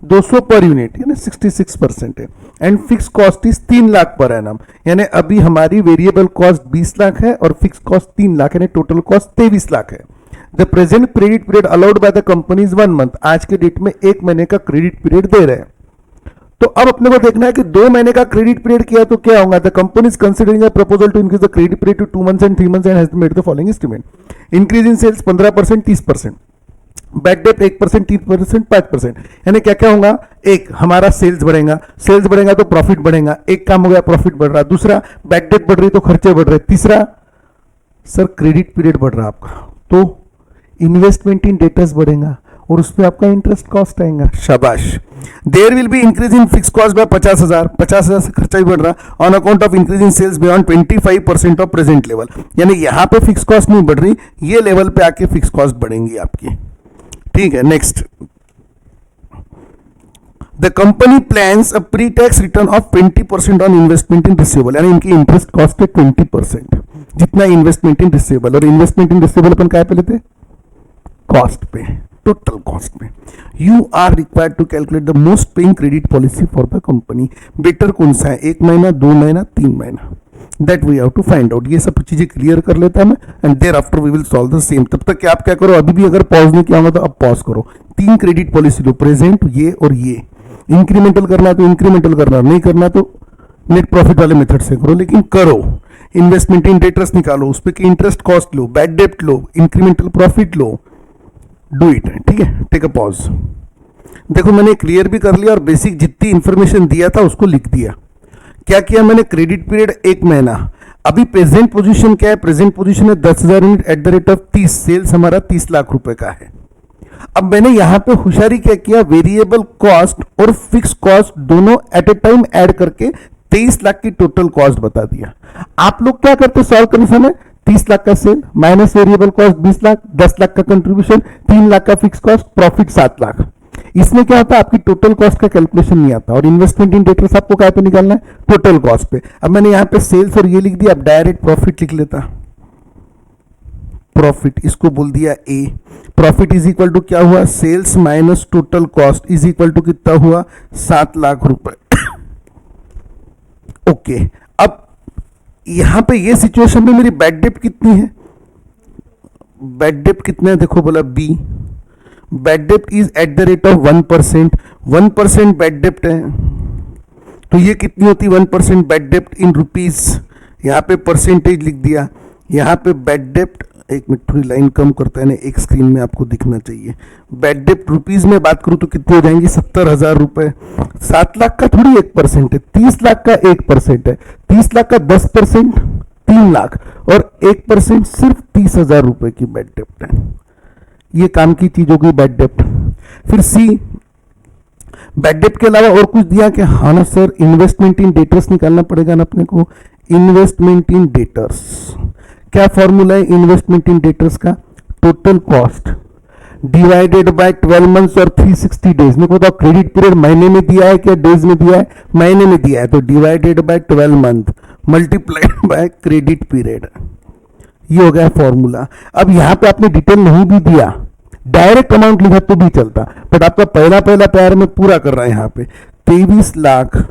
200 पर यूनिट यानी 66% है। And fix cost is 3 lakh per annum, यानी अभी हमारी वेरिएबल कॉस्ट 20 लाख है और फिक्स कॉस्ट 3 लाख यानी टोटल कॉस्ट 23 लाख है। The present credit period allowed by the company is 1 month. आज के डेट में 1 महीने का क्रेडिट पीरियड दे रहे हैं। तो अब अपने को देखना है कि 2 महीने का क्रेडिट पीरियड किया तो क्या होगा? The company is considering a proposal to increase the credit period to 2 months and 3 months and has made the following estimate. Increase in sales 15%, 30%, bad debt 1%, 3%, 5%। यानी क्या क्या होगा? एक, हमारा सेल्स बढ़ेगा तो प्रॉफिट बढ़ेगा। एक काम हो गया, प्रॉफिट बढ़ रहा। दूसरा, बैड डेट बढ़ रही तो खर्चे बढ़ रहे। तीसरा, सर क्रेडिट पीरियड बढ़ रहा आपका, तो इन्वेस्टमेंट इन डेटर्स बढ़ेगा और उसमें आपका इंटरेस्ट कॉस्ट आएगा। शाबाश। There will be increase in fix cost by 50,000, 50,000 से खर्चा भी बढ़ रहा on account of increase in sales beyond 25% of present level. यानी यहां पे फिक्स कॉस्ट नहीं बढ़ रही, ये लेवल पे आके फिक्स कॉस्ट बढ़ेंगी आपकी। ठीक है, next. The company plans a pre tax return of 20% on investment in receivable, यानी इनकी इंटरेस्ट कॉस्ट है 20%, जितना इन्वेस्टमेंट इन रिसीवेबल। और इन्वेस्टमेंट इन रिसीवेबल अपन क्या पे लेते? कॉस्ट पे, टोटल कॉस्ट पे। You are required to calculate the most paying credit policy for the company. Better कौन सा है? 1 महीना, 2 महीना, 3 महीना? That we have to find out. ये सब चीजें क्लियर कर लेता है मैं, and thereafter we will solve the same. तब तक आप क्या करो, अभी भी अगर पॉज नहीं किया होगा तो अब पॉज करो। 3 क्रेडिट पॉलिसी लो, प्रेजेंट, ये और ये। इंक्रीमेंटल करना है तो इंक्रीमेंटल करना, नहीं करना तो नेट प्रॉफिट वाले मेथड से करो, लेकिन करो। इन्वेस्टमेंट इन डेटर्स निकालो, उस पर interest cost low, bad debt low, incremental profit low, do it. ठीक है, टेक अ पॉज। देखो मैंने क्लियर भी कर लिया और बेसिक जितनी इंफॉर्मेशन दिया था उसको लिख दिया। क्या किया मैंने? क्रेडिट पीरियड 1 महीना। अभी प्रेजेंट पोजीशन क्या है? प्रेजेंट पोजीशन है 10,000 unit at the rate of 30, sales हमारा 30 लाख रुपए का है। अब मैंने यहां पे होशियारी क्या किया? वेरिएबल कॉस्ट और फिक्स कॉस्ट दोनों एट ए टाइम ऐड करके 23 लाख की टोटल कॉस्ट बता दिया। आप लोग क्या करते सॉल्व करने समय? 30 लाख का sale minus variable cost 20 lakh, 10 lakh का कंट्रीब्यूशन, 3 लाख का फिक्स कॉस्ट, प्रॉफिट 7 लाख। इसमें क्या होता है? आपकी टोटल कॉस्ट का कैलकुलेशन नहीं आता। और इन्वेस्टमेंट इन डेटर्स आपको क्या पे निकालना है? टोटल कॉस्ट पे। अब मैंने यहाँ पे सेल्स और ये लिख दिया, अब डायरेक्ट प्रॉफिट लिख लेता।
प्रॉफिट, इसको बोल दिया A. Profit is equal to क्या हुआ, sales minus total cost is equal to कितना हुआ, 7 लाख रुपए। ओके, अब यहां पे ये सिचुएशन में मेरी बैड डेप्ट कितनी है, बैड डेप्ट कितना है, देखो बोला बी, बैड डेप्ट is at the rate of 1%, 1% bad डेप्ट है, तो ये कितनी होती है 1% बैड डेप्ट इन रुपीज, यहाँ पे परसेंटेज लिख दिया, यहाँ पे बैड डेप्ट, एक मिनट थोड़ी लाइन कम करता है ना, एक स्क्रीन में आपको दिखना चाहिए। बैड डेप्ट रुपीज में बात करूं तो कितनी हो जाएंगी, 70,000 रुपए। 7 लाख का थोड़ी 1% है, 30 लाख का 1% है, 30 लाख का 10% 3 लाख, और 1% सिर्फ 30,000 रुपए की बैड डेप्ट है। ये काम की चीजों की बैड डेप्ट। फिर सी, बैड डेप्ट के अलावा और कुछ दिया क्या, हाँ ना सर, इन्वेस्टमेंट इन डेटर्स निकालना पड़ेगा ना अपने को। इन्वेस्टमेंट इन डेटर्स, क्या फॉर्मूला है इन्वेस्टमेंट इन डेटर्स का, total cost divided by 12 months और 360 डेज। मेरे को बताओ क्रेडिट पीरियड महीने में दिया है क्या डेज में दिया है, महीने में दिया है, तो divided by 12 month multiplied by credit period, ये हो गया फॉर्मूला। अब यहां पे आपने डिटेल नहीं भी दिया, डायरेक्ट अमाउंट लिखा तो भी चलता, बट आपका पहला प्यार में पूरा कर रहा है यहाँ पे, 23 lakh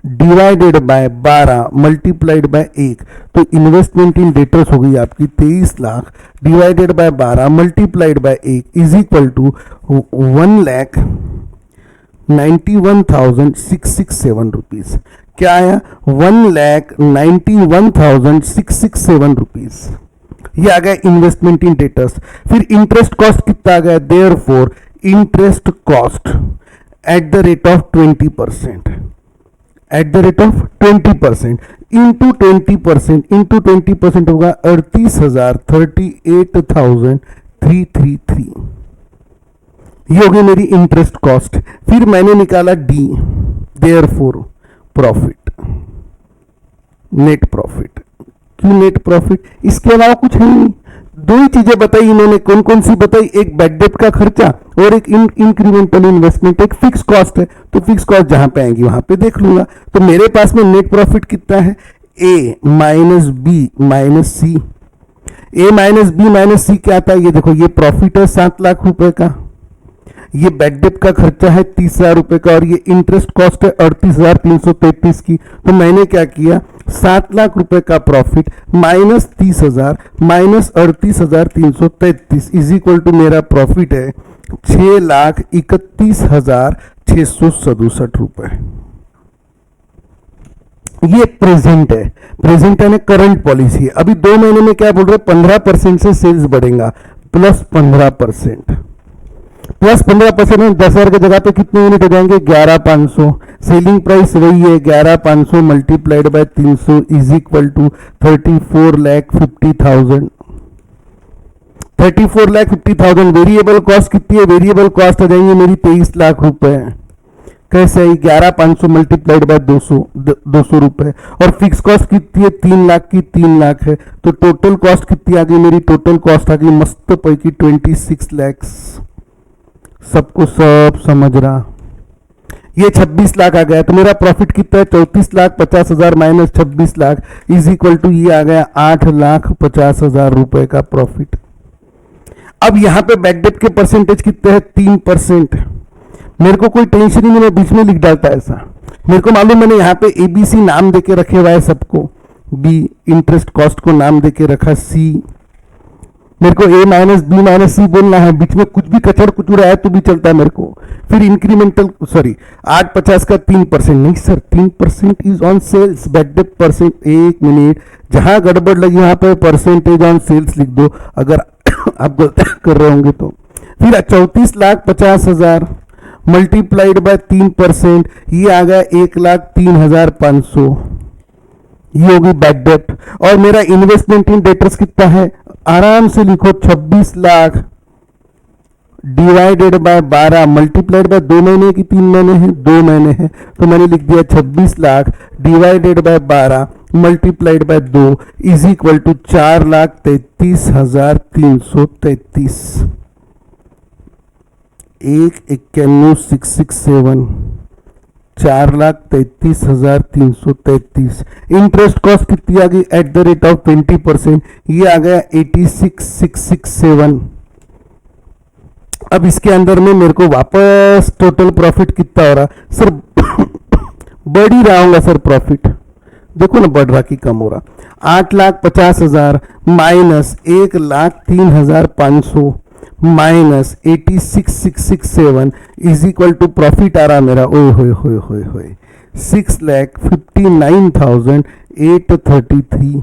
divided by 12 multiplied by 1, तो इन्वेस्टमेंट इन डेटर्स हो गई आपकी 23 lakh divided by 12 multiplied by 1 is equal to 1,91,667 rupees. क्या आया, 1,91,667 रुपीज, ये आ गया इन्वेस्टमेंट इन डेटर्स। फिर इंटरेस्ट कॉस्ट कितना आ गया, therefore interest cost at the rate of 20%, at the rate of 20% into 20% होगा 38,333, ये हो गई मेरी इंटरेस्ट कॉस्ट। फिर मैंने निकाला D, therefore profit, net profit. क्यों नेट प्रॉफिट, इसके अलावा कुछ है नहीं, दो ही चीजें बताई इन्होंने, कौन कौन सी बताई, एक बैड डेप्ट का खर्चा और एक इंक्रीमेंटल इन्वेस्टमेंट, एक फिक्स कॉस्ट है, तो फिक्स कॉस्ट जहां पे आएंगी वहां पे देख लूंगा। तो मेरे पास में नेट प्रॉफिट कितना है, ए minus B minus C. A minus B minus सी क्या आता है, ये देखो, ये प्रॉफिट है 7 लाख रुपए का, ये बैड डेप्ट का खर्चा है 30,000 रुपए का, और ये इंटरेस्ट कॉस्ट है 38,333 की। तो मैंने क्या किया, 7 लाख रुपए का profit minus 30,000 minus 38,333 is equal to मेरा प्रॉफिट है 6,31,667 रुपए। ये प्रेजेंट है, प्रेजेंट है करंट पॉलिसी है। अभी 2 महीने में क्या बोल रहे हैं, 15% से सेल्स बढ़ेगा, प्लस 15%, प्लस 15% में 10,000 की जगह पे कितने यूनिट हो जाएंगे, 11,500। सेलिंग प्राइस वही है 11,500 multiplied by 300 is equal to 34,50,000। 34,50,000। Variable cost कितनी है, वेरिएबल कॉस्ट आ जाएंगे मेरी 23 लाख रुपए। कैसे है, 11,500 मल्टीप्लाइड बाय 200 रुपए, और फिक्स कॉस्ट कितनी है 3 लाख की, 3 लाख है, तो टोटल कॉस्ट कितनी आ गई मेरी, टोटल कॉस्ट आ गई मस्त पैकी 26 लाख। सबको सब समझ रहा, ये 26 लाख आ गया, तो मेरा प्रॉफिट कितना है 34,50,000 minus 26 lakh is equal to ये आ गया 8,50,000 रुपए का प्रॉफिट। अब यहां पे बैड डेप्ट के परसेंटेज कितने हैं, 3%। मेरे को कोई टेंशन ही नहीं, मैं बीच में लिख डालता ऐसा, मेरे को मालूम, मैंने यहाँ पे ABC नाम देके रखे हुआ है सबको, B इंटरेस्ट कॉस्ट को नाम देके रखा, C मेरे को A minus B minus C बोलना है, बीच में कुछ भी कचड़ कुचड़ आया तो भी चलता है मेरे को। फिर इंक्रीमेंटल, सॉरी 850 का 3%, नहीं sir 3% is on sales, bad डेप्ट परसेंट, एक मिनट, जहां गड़बड़ लगी वहां पे परसेंटेज ऑन सेल्स लिख दो अगर आप गलती कर रहे होंगे तो। फिर 34,50,000 मल्टीप्लाइड बाय 3%, ये आ गया 1,03,500, ये होगी बैड डेप्ट। और मेरा इन्वेस्टमेंट इन डेटर्स कितना है, आराम से लिखो 26 lakh divided by 12 multiplied by 2 महीने की 3 महीने हैं, 2 महीने हैं, तो मैंने लिख दिया 26 lakh divided by 12 multiplied by 2 is equal to 4,33,333। 1,91,667 4,33,333। Interest cost कितनी आ गई एट द रेट ऑफ 20%, ये आ गया 86,667। अब इसके अंदर में मेरे को वापस टोटल प्रॉफिट कितना हो रहा सर? बढ़ ही रहा होगा सर प्रॉफिट, देखो ना बढ़ रहा कि कम हो रहा। 8,50,000 minus 1,03,500 minus 86,667 is equal to profit आ रहा मेरा, ओए होए होए होए होए 6,59,833।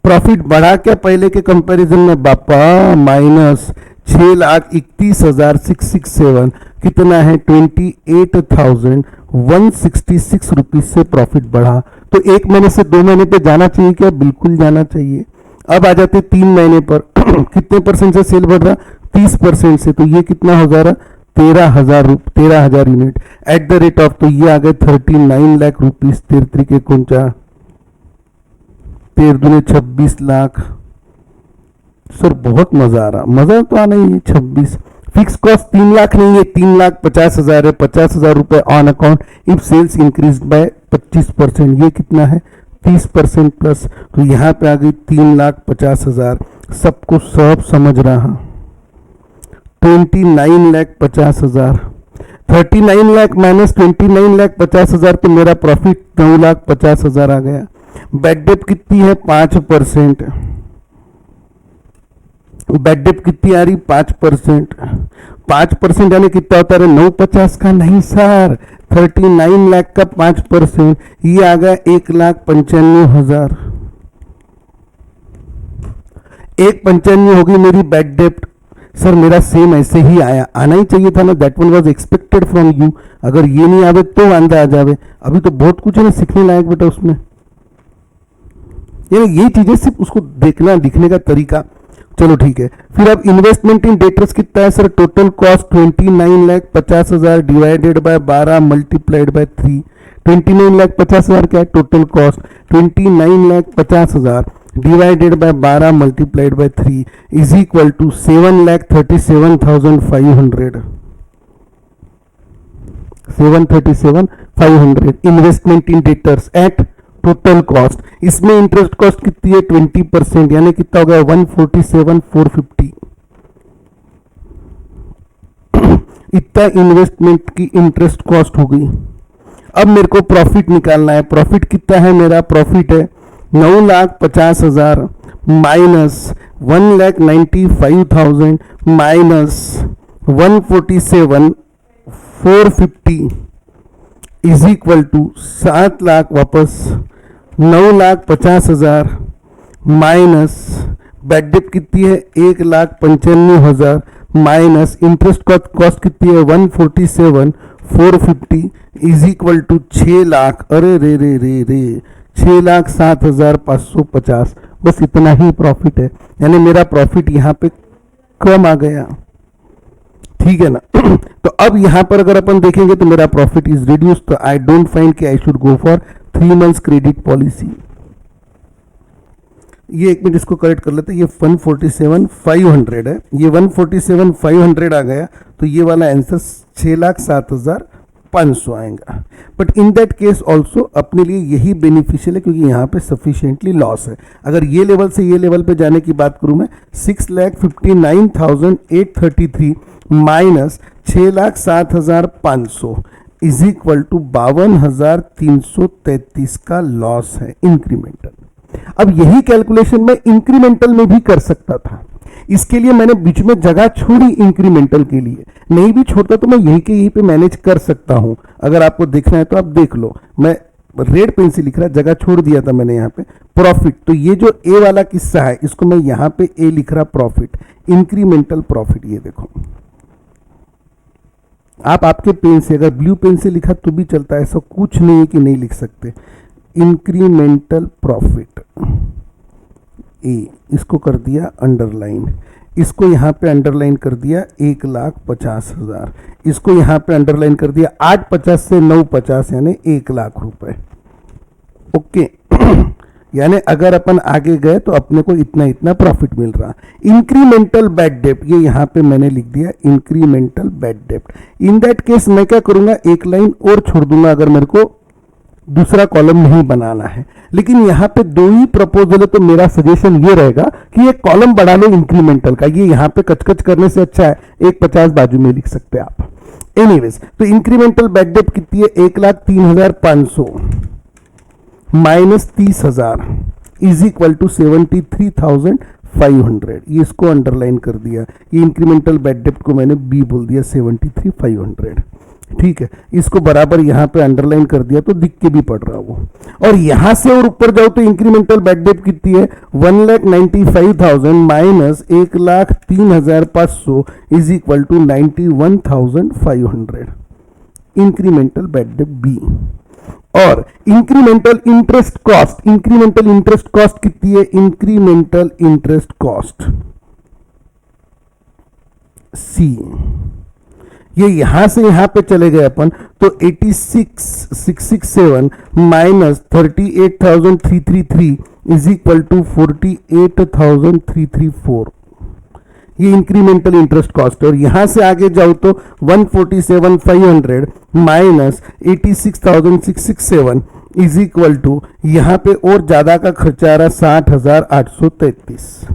प्रॉफिट बढ़ा क्या पहले के कंपैरिजन में बापा? माइनस 6,31,667 कितना है? 28,166 रुपीज से प्रॉफिट बढ़ा। तो एक महीने से 2 महीने पे जाना चाहिए क्या? बिल्कुल जाना चाहिए। अब आ जाते 3 महीने पर कितने परसेंट से सेल बढ़ रहा? 30% से। तो ये कितना हो जा रहा? 13,000 unit at the rate of, तो ये आ गए 39 लाख रुपीज। 13 के 49, 13 दूने 26 लाख। सर बहुत मजा आ रहा, मजा तो आना ही है। 26 फिक्स कॉस्ट 3 लाख नहीं है, 3,50,000 है। 50,000 रुपए on account if sales increase by 25%, ये कितना है? 30% प्लस। तो यहाँ पे आ गई 3,50,000। सबको सब समझ रहा। 29,50,000, 39 लाख माइनस 29,50,000, तो मेरा प्रॉफिट 9,50,000 आ गया। बैड डेट कितनी है? 5%। बैड डेट कितनी आ रही? 5%। 5% यानी कितना होता है? 950 का नहीं सर, 39 लाख का 5%, ये आ गया 1,95,000। 1,95 होगी मेरी बैड डेट। सर मेरा सेम ऐसे ही आया, आना ही चाहिए था ना, that one was expected from you. अगर ये नहीं आवे तो आंदा आ जावे। अभी तो बहुत कुछ है ना सीखने लायक बेटा उसमें, ये चीजें सिर्फ उसको देखना, दिखने का तरीका। चलो ठीक है। फिर अब इन्वेस्टमेंट इन डेटर्स कितना है sir? Total cost 29,50,000 divided by 12 multiplied by 3। 29,50,000 क्या है total cost? 29,50,000 divided by 12 multiplied by 3 is equal to 7,37,500। 737,500 investment in debtors at total cost. इसमें इंटरेस्ट कॉस्ट कितनी है? 20%, यानी कितना हो गया? 147,450। इतना इन्वेस्टमेंट की इंटरेस्ट कॉस्ट हो गई। अब मेरे को प्रॉफिट निकालना है। प्रॉफिट कितना है मेरा? प्रॉफिट है 9,50,000 minus 1,95,000 minus 147,450 is equal to 7 lakh वापस 9,50,000 माइनस बैड डेट कितनी है? 1,95,000 माइनस इंटरेस्ट कॉस्ट कितनी है? 147,450 इज इक्वल टू 6 लाख, अरे रे रे रे रे 6,07,550। बस इतना ही प्रॉफिट है, यानी मेरा प्रॉफिट यहाँ पे कम आ गया। ठीक है ना? तो अब यहां पर अगर अपन देखेंगे तो मेरा प्रॉफिट इज रिड्यूस, तो आई डोंट फाइंड कि I should go for 3 months credit policy. ये एक मिनट इसको करेक्ट कर लेते हैं। ये 147,500 है, ये 147,500 आ गया, तो ये वाला आंसर 6,07,500 आएगा। But in that case also अपने लिए यही बेनिफिशियल है, क्योंकि यहाँ पे सफिशिएंटली लॉस है। अगर ये लेवल से ये लेवल पे जाने की बात करूँ मैं, 6,59,833 माइनस 6,07,500 इज इक्वल टू 52,333 का लॉस है इंक्रीमेंटल। अब यही कैलकुलेशन मैं इंक्रीमेंटल में भी कर सकता था, इसके लिए मैंने बीच में जगह छोड़ी इंक्रीमेंटल के लिए। नहीं भी छोड़ता तो मैं यही के यहीं पे मैनेज कर सकता हूं। अगर आपको देखना है तो आप देख लो, मैं रेड पेन से लिख रहा, जगह छोड़ दिया था मैंने यहाँ पे प्रॉफिट। तो ये जो ए वाला किस्सा है इसको मैं यहाँ पे ए लिख रहा, प्रॉफिट, इंक्रीमेंटल प्रॉफिट। ये देखो आप आपके पेन से, अगर ब्लू पेन से लिखा तो भी चलता है, ऐसा कुछ नहीं है कि नहीं लिख सकते। इंक्रीमेंटल प्रॉफिट ए, इसको कर दिया अंडरलाइन, इसको यहाँ पे अंडरलाइन कर दिया 1,50,000, इसको यहाँ पे अंडरलाइन कर दिया 850 से 950 यानी 1 लाख रुपए। ओके यानी अगर अपन आगे गए तो अपने को इतना इतना प्रॉफिट मिल रहा। इंक्रीमेंटल बैड डेप्ट, ये यहाँ पे मैंने लिख दिया इंक्रीमेंटल बैड डेप्ट। इन दैट केस मैं क्या करूंगा, एक लाइन और छोड़ दूंगा अगर मेरे को दूसरा कॉलम नहीं बनाना है। लेकिन यहाँ पे दो ही प्रपोजल है तो मेरा सजेशन ये रहेगा कि एक कॉलम बढ़ा लो इंक्रीमेंटल का। ये यहाँ पे कचकच करने से अच्छा है 150 बाजू में लिख सकते हैं आप। एनीवेज, तो इंक्रीमेंटल बैड डेप्ट कितनी है, 1,03,500 माइनस 30,000 इज इक्वल टू 73,500। ये इसको अंडरलाइन कर दिया। ये इंक्रीमेंटल बैड डेप्ट को मैंने बी बोल दिया 73,500। ठीक है, इसको बराबर यहाँ पे अंडरलाइन कर दिया तो दिख के भी पड़ रहा वो। और यहां से और ऊपर जाओ तो इंक्रीमेंटल बैड डेप्ट कितनी है, 1,95,000 minus 1,03,500 is equal to 91,500। Incremental bad डेप्ट बी। और incremental interest cost, incremental interest cost कितनी है, इंक्रीमेंटल इंटरेस्ट कॉस्ट सी। ये यहां से यहां पे चले गए अपन तो 86,667 माइनस 38,333 इज इक्वल टू 48,334। ये इंक्रीमेंटल इंटरेस्ट कॉस्ट। और यहां से आगे जाओ तो 147,500 माइनस 86,667 इज इक्वल टू यहां पे और ज्यादा का खर्चा आ रहा 60,833।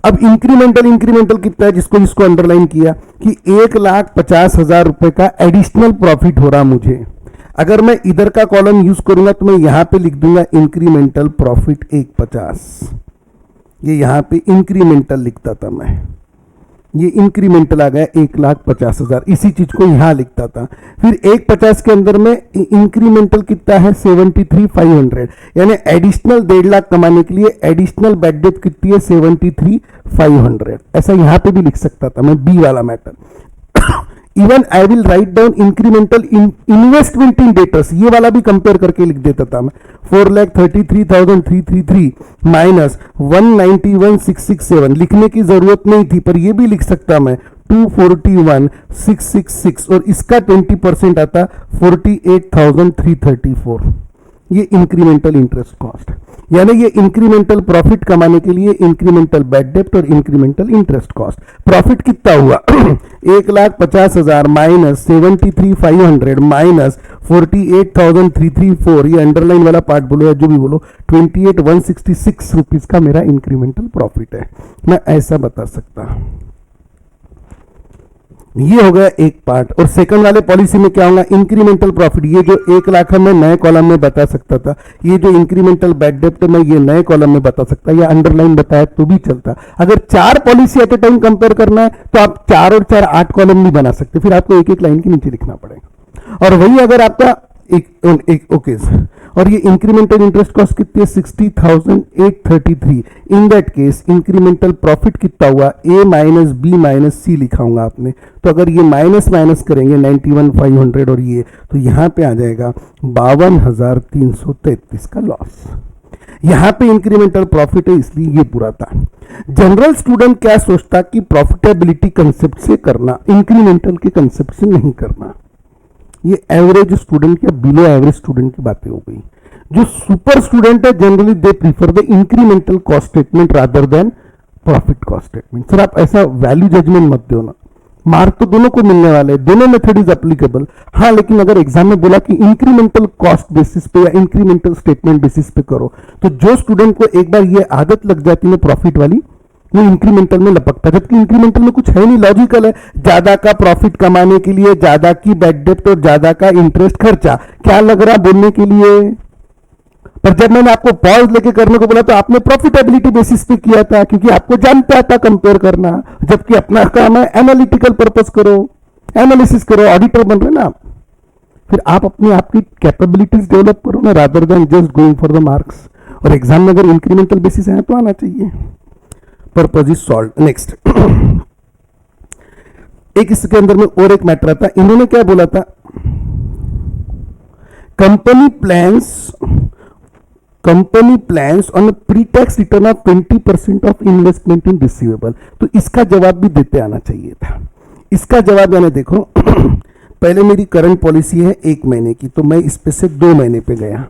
अब इंक्रीमेंटल कितना है, जिसको जिसको अंडरलाइन किया कि 1,50,000 रुपए का एडिशनल प्रॉफिट हो रहा मुझे। अगर मैं इधर का कॉलम यूज करूंगा तो मैं यहां पे लिख दूंगा इंक्रीमेंटल प्रॉफिट 150। ये यहां पे इंक्रीमेंटल लिखता था मैं, ये इंक्रीमेंटल आ गया 1,50,000। इसी चीज को यहां लिखता था। फिर 150 के अंदर में इंक्रीमेंटल कितना है 73,500, यानी एडिशनल 1.5 लाख कमाने के लिए एडिशनल बैड डेप्ट कितनी है 73,500। ऐसा यहां पे भी लिख सकता था मैं, बी वाला matter. Even I will write down incremental investment in debtors, ये वाला भी कंपेयर करके लिख देता था मैं। 4,33,333 माइनस 191,667 लिखने की जरूरत नहीं थी, पर ये भी लिख सकता मैं 241,666 और इसका 20% आता 48,334। ये इंक्रीमेंटल इंटरेस्ट कॉस्ट, यानी ये इंक्रीमेंटल प्रॉफिट कमाने के लिए इंक्रीमेंटल बैड डेप्ट और इंक्रीमेंटल इंटरेस्ट कॉस्ट। प्रॉफिट कितना हुआ 1,50,000 माइनस 73,500 माइनस 48,334। ये अंडरलाइन वाला पार्ट बोलो या जो भी बोलो, 28,166 रुपीज का मेरा इंक्रीमेंटल प्रॉफिट है। मैं ऐसा बता सकता। ये हो गया एक पार्ट। और सेकंड वाले पॉलिसी में क्या होगा, इंक्रीमेंटल प्रॉफिट, ये जो 1 लाख है मैं नए कॉलम में बता सकता था। ये जो इंक्रीमेंटल बैड डेप्ट मैं ये नए कॉलम में बता सकता, या अंडरलाइन बताया तो भी चलता। अगर 4 policy at a time compare करना है तो आप 4 और 4 8 कॉलम नहीं बना सकते, फिर आपको एक एक लाइन के नीचे लिखना पड़ेगा। और वही अगर आपका एक ओके। और ये इंक्रीमेंटल इंटरेस्ट कॉस्ट कितनी है 60,833। इन दैट केस इंक्रीमेंटल प्रॉफिट कितना हुआ, ए माइनस बी माइनस सी लिखाऊंगा आपने। तो अगर ये माइनस माइनस करेंगे 91,500 और ये, तो यहां पे आ जाएगा 52,333 का लॉस। यहां पे इंक्रीमेंटल प्रॉफिट है इसलिए ये पूरा था। जनरल स्टूडेंट क्या सोचता कि प्रॉफिटेबिलिटी कंसेप्ट से करना, इंक्रीमेंटल के कंसेप्ट से नहीं करना। ये एवरेज स्टूडेंट या बिलो एवरेज स्टूडेंट की बातें हो गई। जो सुपर स्टूडेंट है generally they prefer the incremental cost statement rather than profit cost statement. Sir आप ऐसा वैल्यू जजमेंट मत दो ना, मार्क तो दोनों को मिलने वाले, दोनों मेथड इज एप्लीकेबल। हाँ, लेकिन अगर एग्जाम में बोला कि इंक्रीमेंटल कॉस्ट बेसिस पे या इंक्रीमेंटल स्टेटमेंट बेसिस पे करो, तो जो स्टूडेंट को एक बार ये आदत लग जाती है प्रॉफिट वाली, वो इंक्रीमेंटल में लपकता है। जबकि इंक्रीमेंटल में कुछ है नहीं, लॉजिकल है। ज्यादा का प्रॉफिट कमाने के लिए ज्यादा की बैड डेप्ट और ज्यादा का इंटरेस्ट खर्चा, क्या लग रहा बोलने के लिए। पर जब मैंने आपको पॉज लेके करने को बोला तो आपने प्रॉफिटेबिलिटी बेसिस पे किया था, क्योंकि आपको जानता था कंपेयर करना। जबकि अपना काम है एनालिटिकल पर्पस करो, एनालिसिस करो, ऑडिटर बन रहे ना आप। फिर आप अपनी आपकी कैपेबिलिटीज डेवलप करो ना, rather than just going for the marks. और एग्जाम में अगर इंक्रीमेंटल बेसिस है तो आना चाहिए। Purpose is solve. नेक्स्ट एक इसके अंदर में और एक मैटर आता, इन्होंने क्या बोला था, company plans on pre tax return of 20% of investment in receivable. तो इसका जवाब भी देते आना चाहिए था। इसका जवाब यानी देखो पहले मेरी करंट पॉलिसी है 1 महीने की, तो मैं इस पे से 2 महीने पे गया,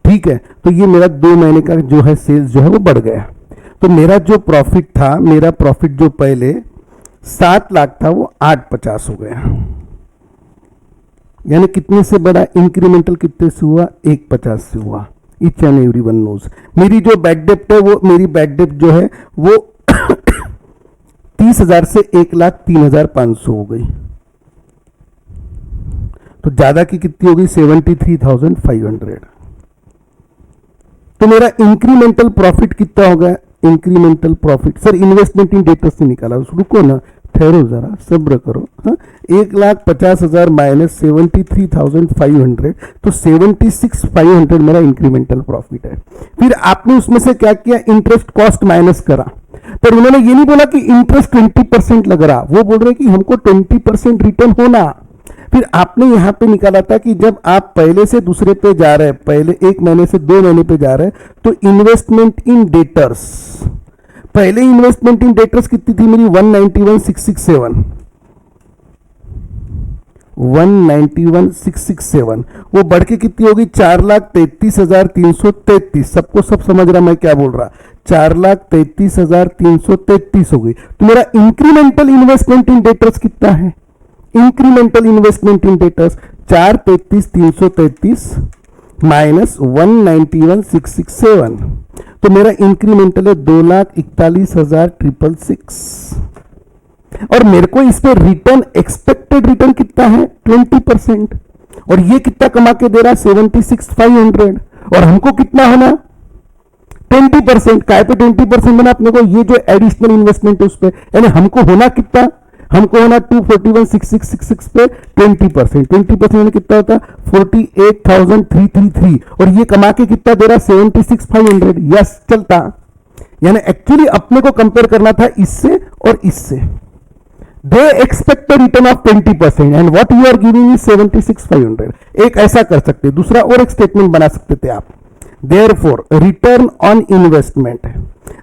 ठीक है, तो ये मेरा 2 महीने का जो है सेल्स जो है वो बढ़ गया। तो मेरा जो प्रॉफिट था, मेरा प्रॉफिट जो पहले 7 लाख था वो 850 हो गया। यानी कितने से बढ़ा? इंक्रीमेंटल कितने से हुआ? 150 से हुआ। Each and every one knows. मेरी जो बैड डेप्ट है वो, मेरी बैड डेप्ट जो है वो 30,000 से 1,03,500 हो गई। तो ज्यादा की कितनी होगी? 73,500। तो मेरा इंक्रीमेंटल प्रॉफिट कितना होगा? इंक्रीमेंटल प्रॉफिट सर इन्वेस्टमेंट इन डेटा से निकाला। रुको ना, ठहरो जरा, सब्र करो। हाँ, 1,50,000 माइनस 73,500, तो 76,500 मेरा इंक्रीमेंटल प्रॉफिट है। फिर आपने उसमें से क्या किया? इंटरेस्ट कॉस्ट माइनस करा। पर उन्होंने ये नहीं बोला कि इंटरेस्ट 20% लग रहा, वो बोल रहे कि हमको 20% रिटर्न होना। फिर आपने यहां पे निकाला था कि जब आप पहले से दूसरे पे जा रहे हैं, पहले 1 महीने से 2 महीने पे जा रहे हैं, तो इन्वेस्टमेंट इन डेटर्स, पहले इन्वेस्टमेंट इन डेटर्स कितनी थी मेरी? 191,667, 191,667, वो बढ़ के कितनी होगी? 4,33,333। सबको सब समझ रहा मैं क्या बोल रहा? 4,33,333 हो गई। तो मेरा इंक्रीमेंटल इन्वेस्टमेंट इन डेटर्स कितना है? Incremental investment in debtors 4,33,333 minus 191,667, तो मेरा इंक्रीमेंटल है 2,41,666। और मेरे को इस पे रिटर्न, एक्सपेक्टेड रिटर्न कितना है? 20%। और ये कितना कमा के दे रहा? 76,500। और हमको कितना होना? 20%। काय पे 20% बना अपने को? ये जो एडिशनल इन्वेस्टमेंट है उस पे, यानी हमको होना कितना? हमको होना 241,666 पे 20%। 20% यानी कितना होता? 48,333। और ये कमा के कितना दे रहा? 76,500। यस, चलता। यानी एक्चुअली अपने को कंपेयर करना था इससे और इससे। They expect return of 20% and what you are giving is 76,500। एक ऐसा कर सकते, दूसरा और एक स्टेटमेंट बना सकते थे आप। Therefore return on investment,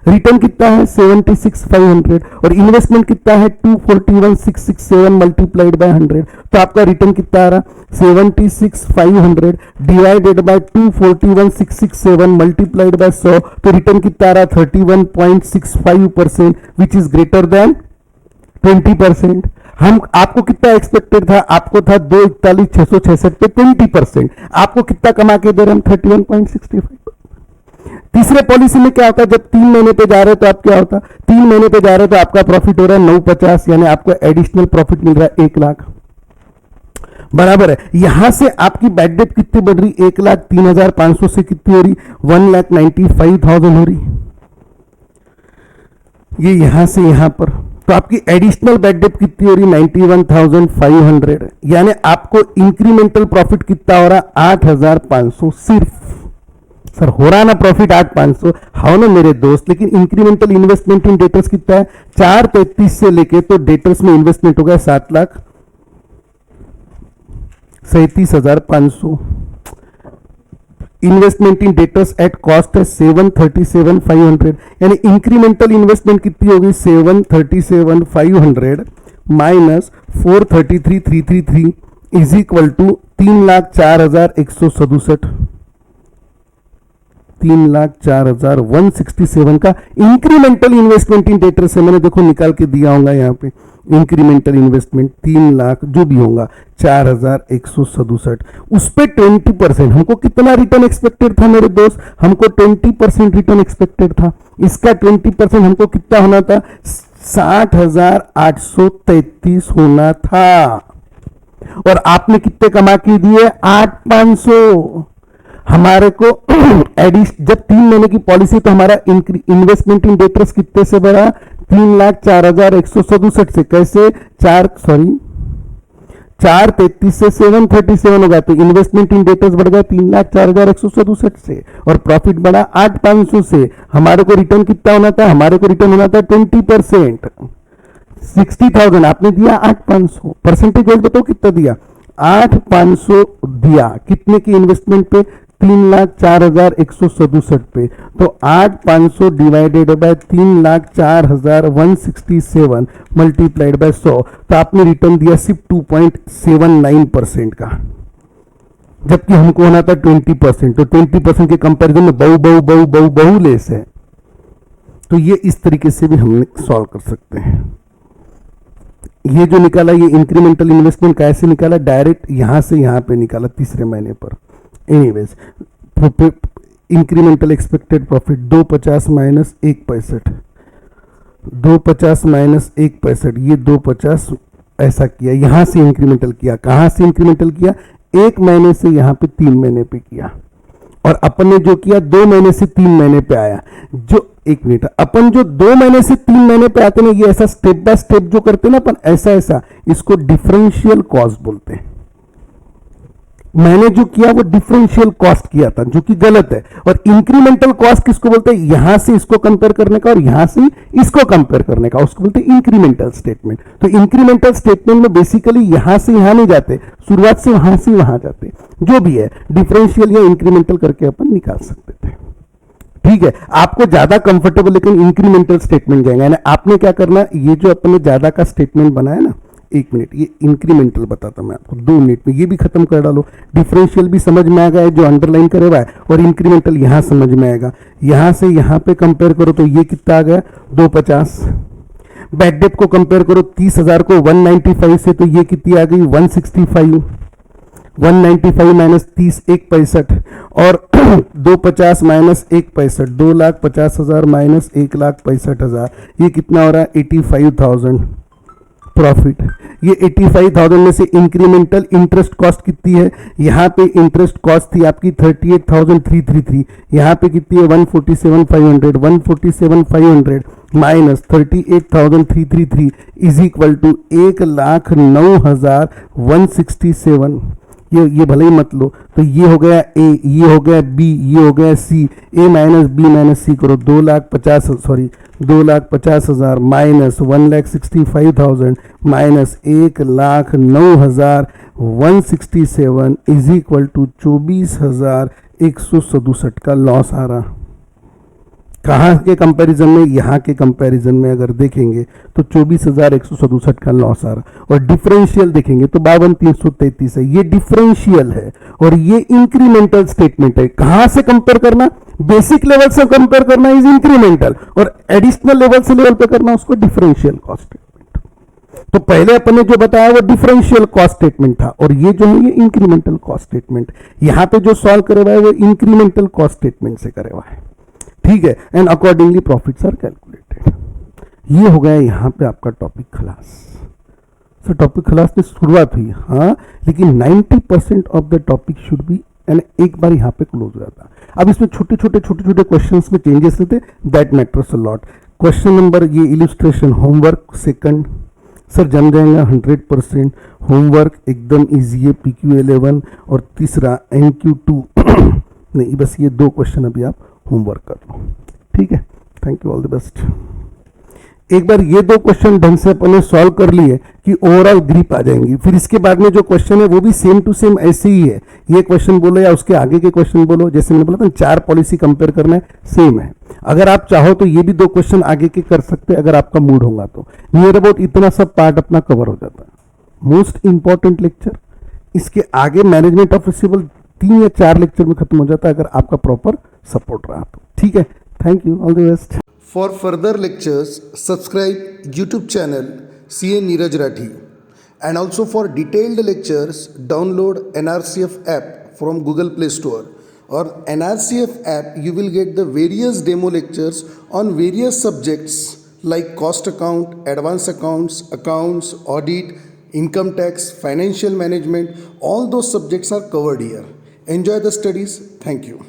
return कितना है? 76,500 और इन्वेस्टमेंट कितना है? 241,667 मल्टीप्लाइड बाय 100। तो आपका रिटर्न कितना आ रहा? 76,500 डिवाइडेड बाय 241,667 मल्टीप्लाइड बाय 100। तो रिटर्न कितना आ रहा? 31.65%, विच इज ग्रेटर देन 20%। हम, आपको कितना एक्सपेक्टेड था? आपको था 241,666 पे 20%। आपको कितना कमा के दे रहे हम? 31.65। तीसरे पॉलिसी में क्या होता है? जब 3 महीने पे जा रहे हो तो आप क्या होता? 3 महीने पे जा रहे हो तो आपका प्रॉफिट हो रहा है 950, यानी आपको एडिशनल प्रॉफिट मिल रहा है 1 लाख। बराबर है। यहां से आपकी बैड डेट कितनी बढ़ रही? 1,03,500 से कितनी हो रही? 1,95,000 हो रही। ये यहां से यहां पर, तो आपकी एडिशनल बैड डेट कितनी हो रही? 91,500। यानी आपको इंक्रीमेंटल प्रॉफिट कितना हो रहा? 8,500 सिर्फ। सर हो रहा ना प्रॉफिट 8,500? हाँ ना मेरे दोस्त, लेकिन इंक्रीमेंटल इन्वेस्टमेंट इन डेटर्स कितना है? 4,33 से लेके, तो डेटर्स में इन्वेस्टमेंट हो गया 7,37,500। Investment in debtors at cost है 7,37,500। यानी इंक्रीमेंटल इन्वेस्टमेंट कितनी होगी? 7,37,500 माइनस 4,33,333 इज इक्वल टू 3,04,167, 3,04,167 का इंक्रीमेंटल इन्वेस्टमेंट इन डेटर से मैंने देखो निकाल के दिया होगा यहाँ पे। इंक्रीमेंटल इन्वेस्टमेंट 3 लाख जो भी होगा 4,167, उस पे 20%। हमको कितना रिटर्न एक्सपेक्टेड था मेरे दोस्त? हमको 20% रिटर्न एक्सपेक्टेड था। इसका 20% हमको कितना होना था? 60,833 होना था। और आपने कितने कमा के दिए? 8,500। हमारे को जब 3 महीने की पॉलिसी, तो हमारा इन्वेस्टमेंट इन डेटर्स कितने से बढ़ा? 3,04,167 से। कैसे? 4,33 से 737 होगा, तो इन्वेस्टमेंट इन डेटर्स बढ़ गया 3,04,167 से, और प्रॉफिट बढ़ा 8,500 से। हमारे को रिटर्न कितना होना था? हमारे को रिटर्न होना था 20%। 60,000 आपने दिया, 8,500। परसेंटेज वाइज बताओ कितना दिया? 8,500 दिया। कितने की इन्वेस्टमेंट पे? 3,04,167 पे। तो 8,500 डिवाइडेड बाय 3,04,167 मल्टीप्लाइड बाय 100, तो आपने रिटर्न दिया सिर्फ 2.79% का। जबकि हमको होना था 20%, तो 20% के कंपैरिजन में बहु लेस है। तो ये इस तरीके से भी हम सॉल्व कर सकते हैं। ये जो निकाला ये इंक्रीमेंटल इन्वेस्टमेंट कैसे निकाला, डायरेक्ट यहां से यहां पे निकाला तीसरे महीने पर। Anyways incremental expected profit 250 minus 1.65, 250 minus 1.65, ये 250 ऐसा किया, यहां से इंक्रीमेंटल किया। कहां से इंक्रीमेंटल किया, 1 महीने से यहां पे 3 महीने पे किया, और अपन ने जो किया 2 महीने से 3 महीने पे आया। जो एक मिनट, अपन जो 2 महीने से 3 महीने पे आते ना, ये ऐसा स्टेप बाय स्टेप जो करते ना अपन, ऐसा इसको डिफरेंशियल कॉस्ट बोलते हैं। मैंने जो किया वो डिफरेंशियल कॉस्ट किया था, जो कि गलत है। और इंक्रीमेंटल कॉस्ट किसको बोलते हैं, यहां से इसको कंपेयर करने का और यहां से इसको कंपेयर करने का, उसको बोलते हैं इंक्रीमेंटल स्टेटमेंट। तो इंक्रीमेंटल स्टेटमेंट में बेसिकली यहां से यहां नहीं जाते, शुरुआत से वहां जाते, जो भी है डिफरेंशियल या इंक्रीमेंटल करके अपन निकाल सकते थे। ठीक है, आपको ज्यादा कंफर्टेबल लेकिन इंक्रीमेंटल स्टेटमेंट जाएगा। यानी आपने क्या करना, ये जो अपने ज्यादा का स्टेटमेंट बनाया ना, 1 मिनट, ये इंक्रीमेंटल बताता मैं आपको 2 मिनट में, ये भी खत्म कर डालो। डिफरेंशियल भी समझ में आ गया जो अंडरलाइन करे हुआ है, और इंक्रीमेंटल यहां समझ में आएगा। यहां से यहां पे कंपेयर करो तो ये कितना आ गया 250। बैड डेट को कंपेयर करो 30,000 को 195 से, तो ये कितनी आ गई 165, 195 माइनस 30 1.65, और 250 माइनस 1.65, 2,50,000 माइनस 1,65,000, ये कितना हो रहा है 85,000 प्रॉफिट। ये 85,000 में से इंक्रीमेंटल इंटरेस्ट कॉस्ट कितनी है, यहाँ पे इंटरेस्ट कॉस्ट थी आपकी 38,333, यहाँ पे कितनी है 147,500, 147,500 माइनस 38,333 इज इक्वल टू 1,09,167। ये भले ही मत लो, तो ये हो गया ए, ये हो गया बी, ये हो गया C, A minus B minus C करो 2,50,000 minus 1,65,000 minus 1,09,167 is equal to 24,167 का लॉस आ रहा। कहाँ के कंपैरिजन में, यहाँ के कंपैरिजन में अगर देखेंगे तो 24,167 का लॉस आ रहा। और डिफरेंशियल देखेंगे तो 52,333 है, ये डिफरेंशियल है और ये इंक्रीमेंटल स्टेटमेंट है। कहाँ से कंपेयर करना, बेसिक लेवल से कंपेयर करना इज इंक्रीमेंटल, और एडिशनल लेवल से लेवल पे करना उसको डिफरेंशियल कॉस्ट स्टेटमेंट। तो पहले अपन ने जो बताया वो डिफरेंशियल कॉस्ट स्टेटमेंट था, और ये जो है ये इंक्रीमेंटल कॉस्ट स्टेटमेंट। यहाँ पे जो सॉल्व करे हुआ है वो इंक्रीमेंटल कॉस्ट स्टेटमेंट से करे हुआ है। ठीक है, and accordingly profits are calculated. ये हो गया यहाँ पे आपका टॉपिक खलास। सो टॉपिक खलास से शुरुआत हुई, हाँ, लेकिन 90% of the topic should be, and एक बार यहाँ पे क्लोज हो जाता। अब इसमें छोटे छोटे क्वेश्चंस में चेंजेस रहते, that matters a lot. Question number ये इलिस्ट्रेशन होमवर्क सेकंड सर जम जाएगा 100%, होमवर्क एकदम इजी है PQ11, और तीसरा NQ2 नहीं, बस ये 2 क्वेश्चन अभी आप होमवर्क कर लो। ठीक है, thank you, all the best. एक बार ये 2 क्वेश्चन ढंग से अपने सॉल्व कर लिए कि ओवरऑल ग्रिप आ जाएंगी। फिर इसके बाद में जो क्वेश्चन है वो भी सेम टू सेम ऐसे ही है। ये क्वेश्चन बोलो या उसके आगे के क्वेश्चन बोलो, जैसे मैंने बोला था 4 पॉलिसी कंपेयर करना है, सेम है। अगर आप चाहो तो ये भी 2 क्वेश्चन आगे के कर सकते हैं, अगर आपका मूड होगा तो। नियर अबाउट इतना सब पार्ट अपना कवर हो जाता है। मोस्ट इंपॉर्टेंट लेक्चर, इसके आगे मैनेजमेंट ऑफ रिसीवेबल 3 या 4 लेक्चर में खत्म हो जाता है, अगर आपका प्रॉपर सपोर्ट रहा तो। ठीक है, thank you, all the best.
For further lectures, subscribe YouTube channel CA Neeraj Rathi, and also for detailed lectures, download NRCF app from Google Play Store. Or NRCF app, you will get the various demo lectures on various subjects like cost account, advance accounts, audit, income tax, financial management. All those subjects are covered here. Enjoy the studies. Thank you.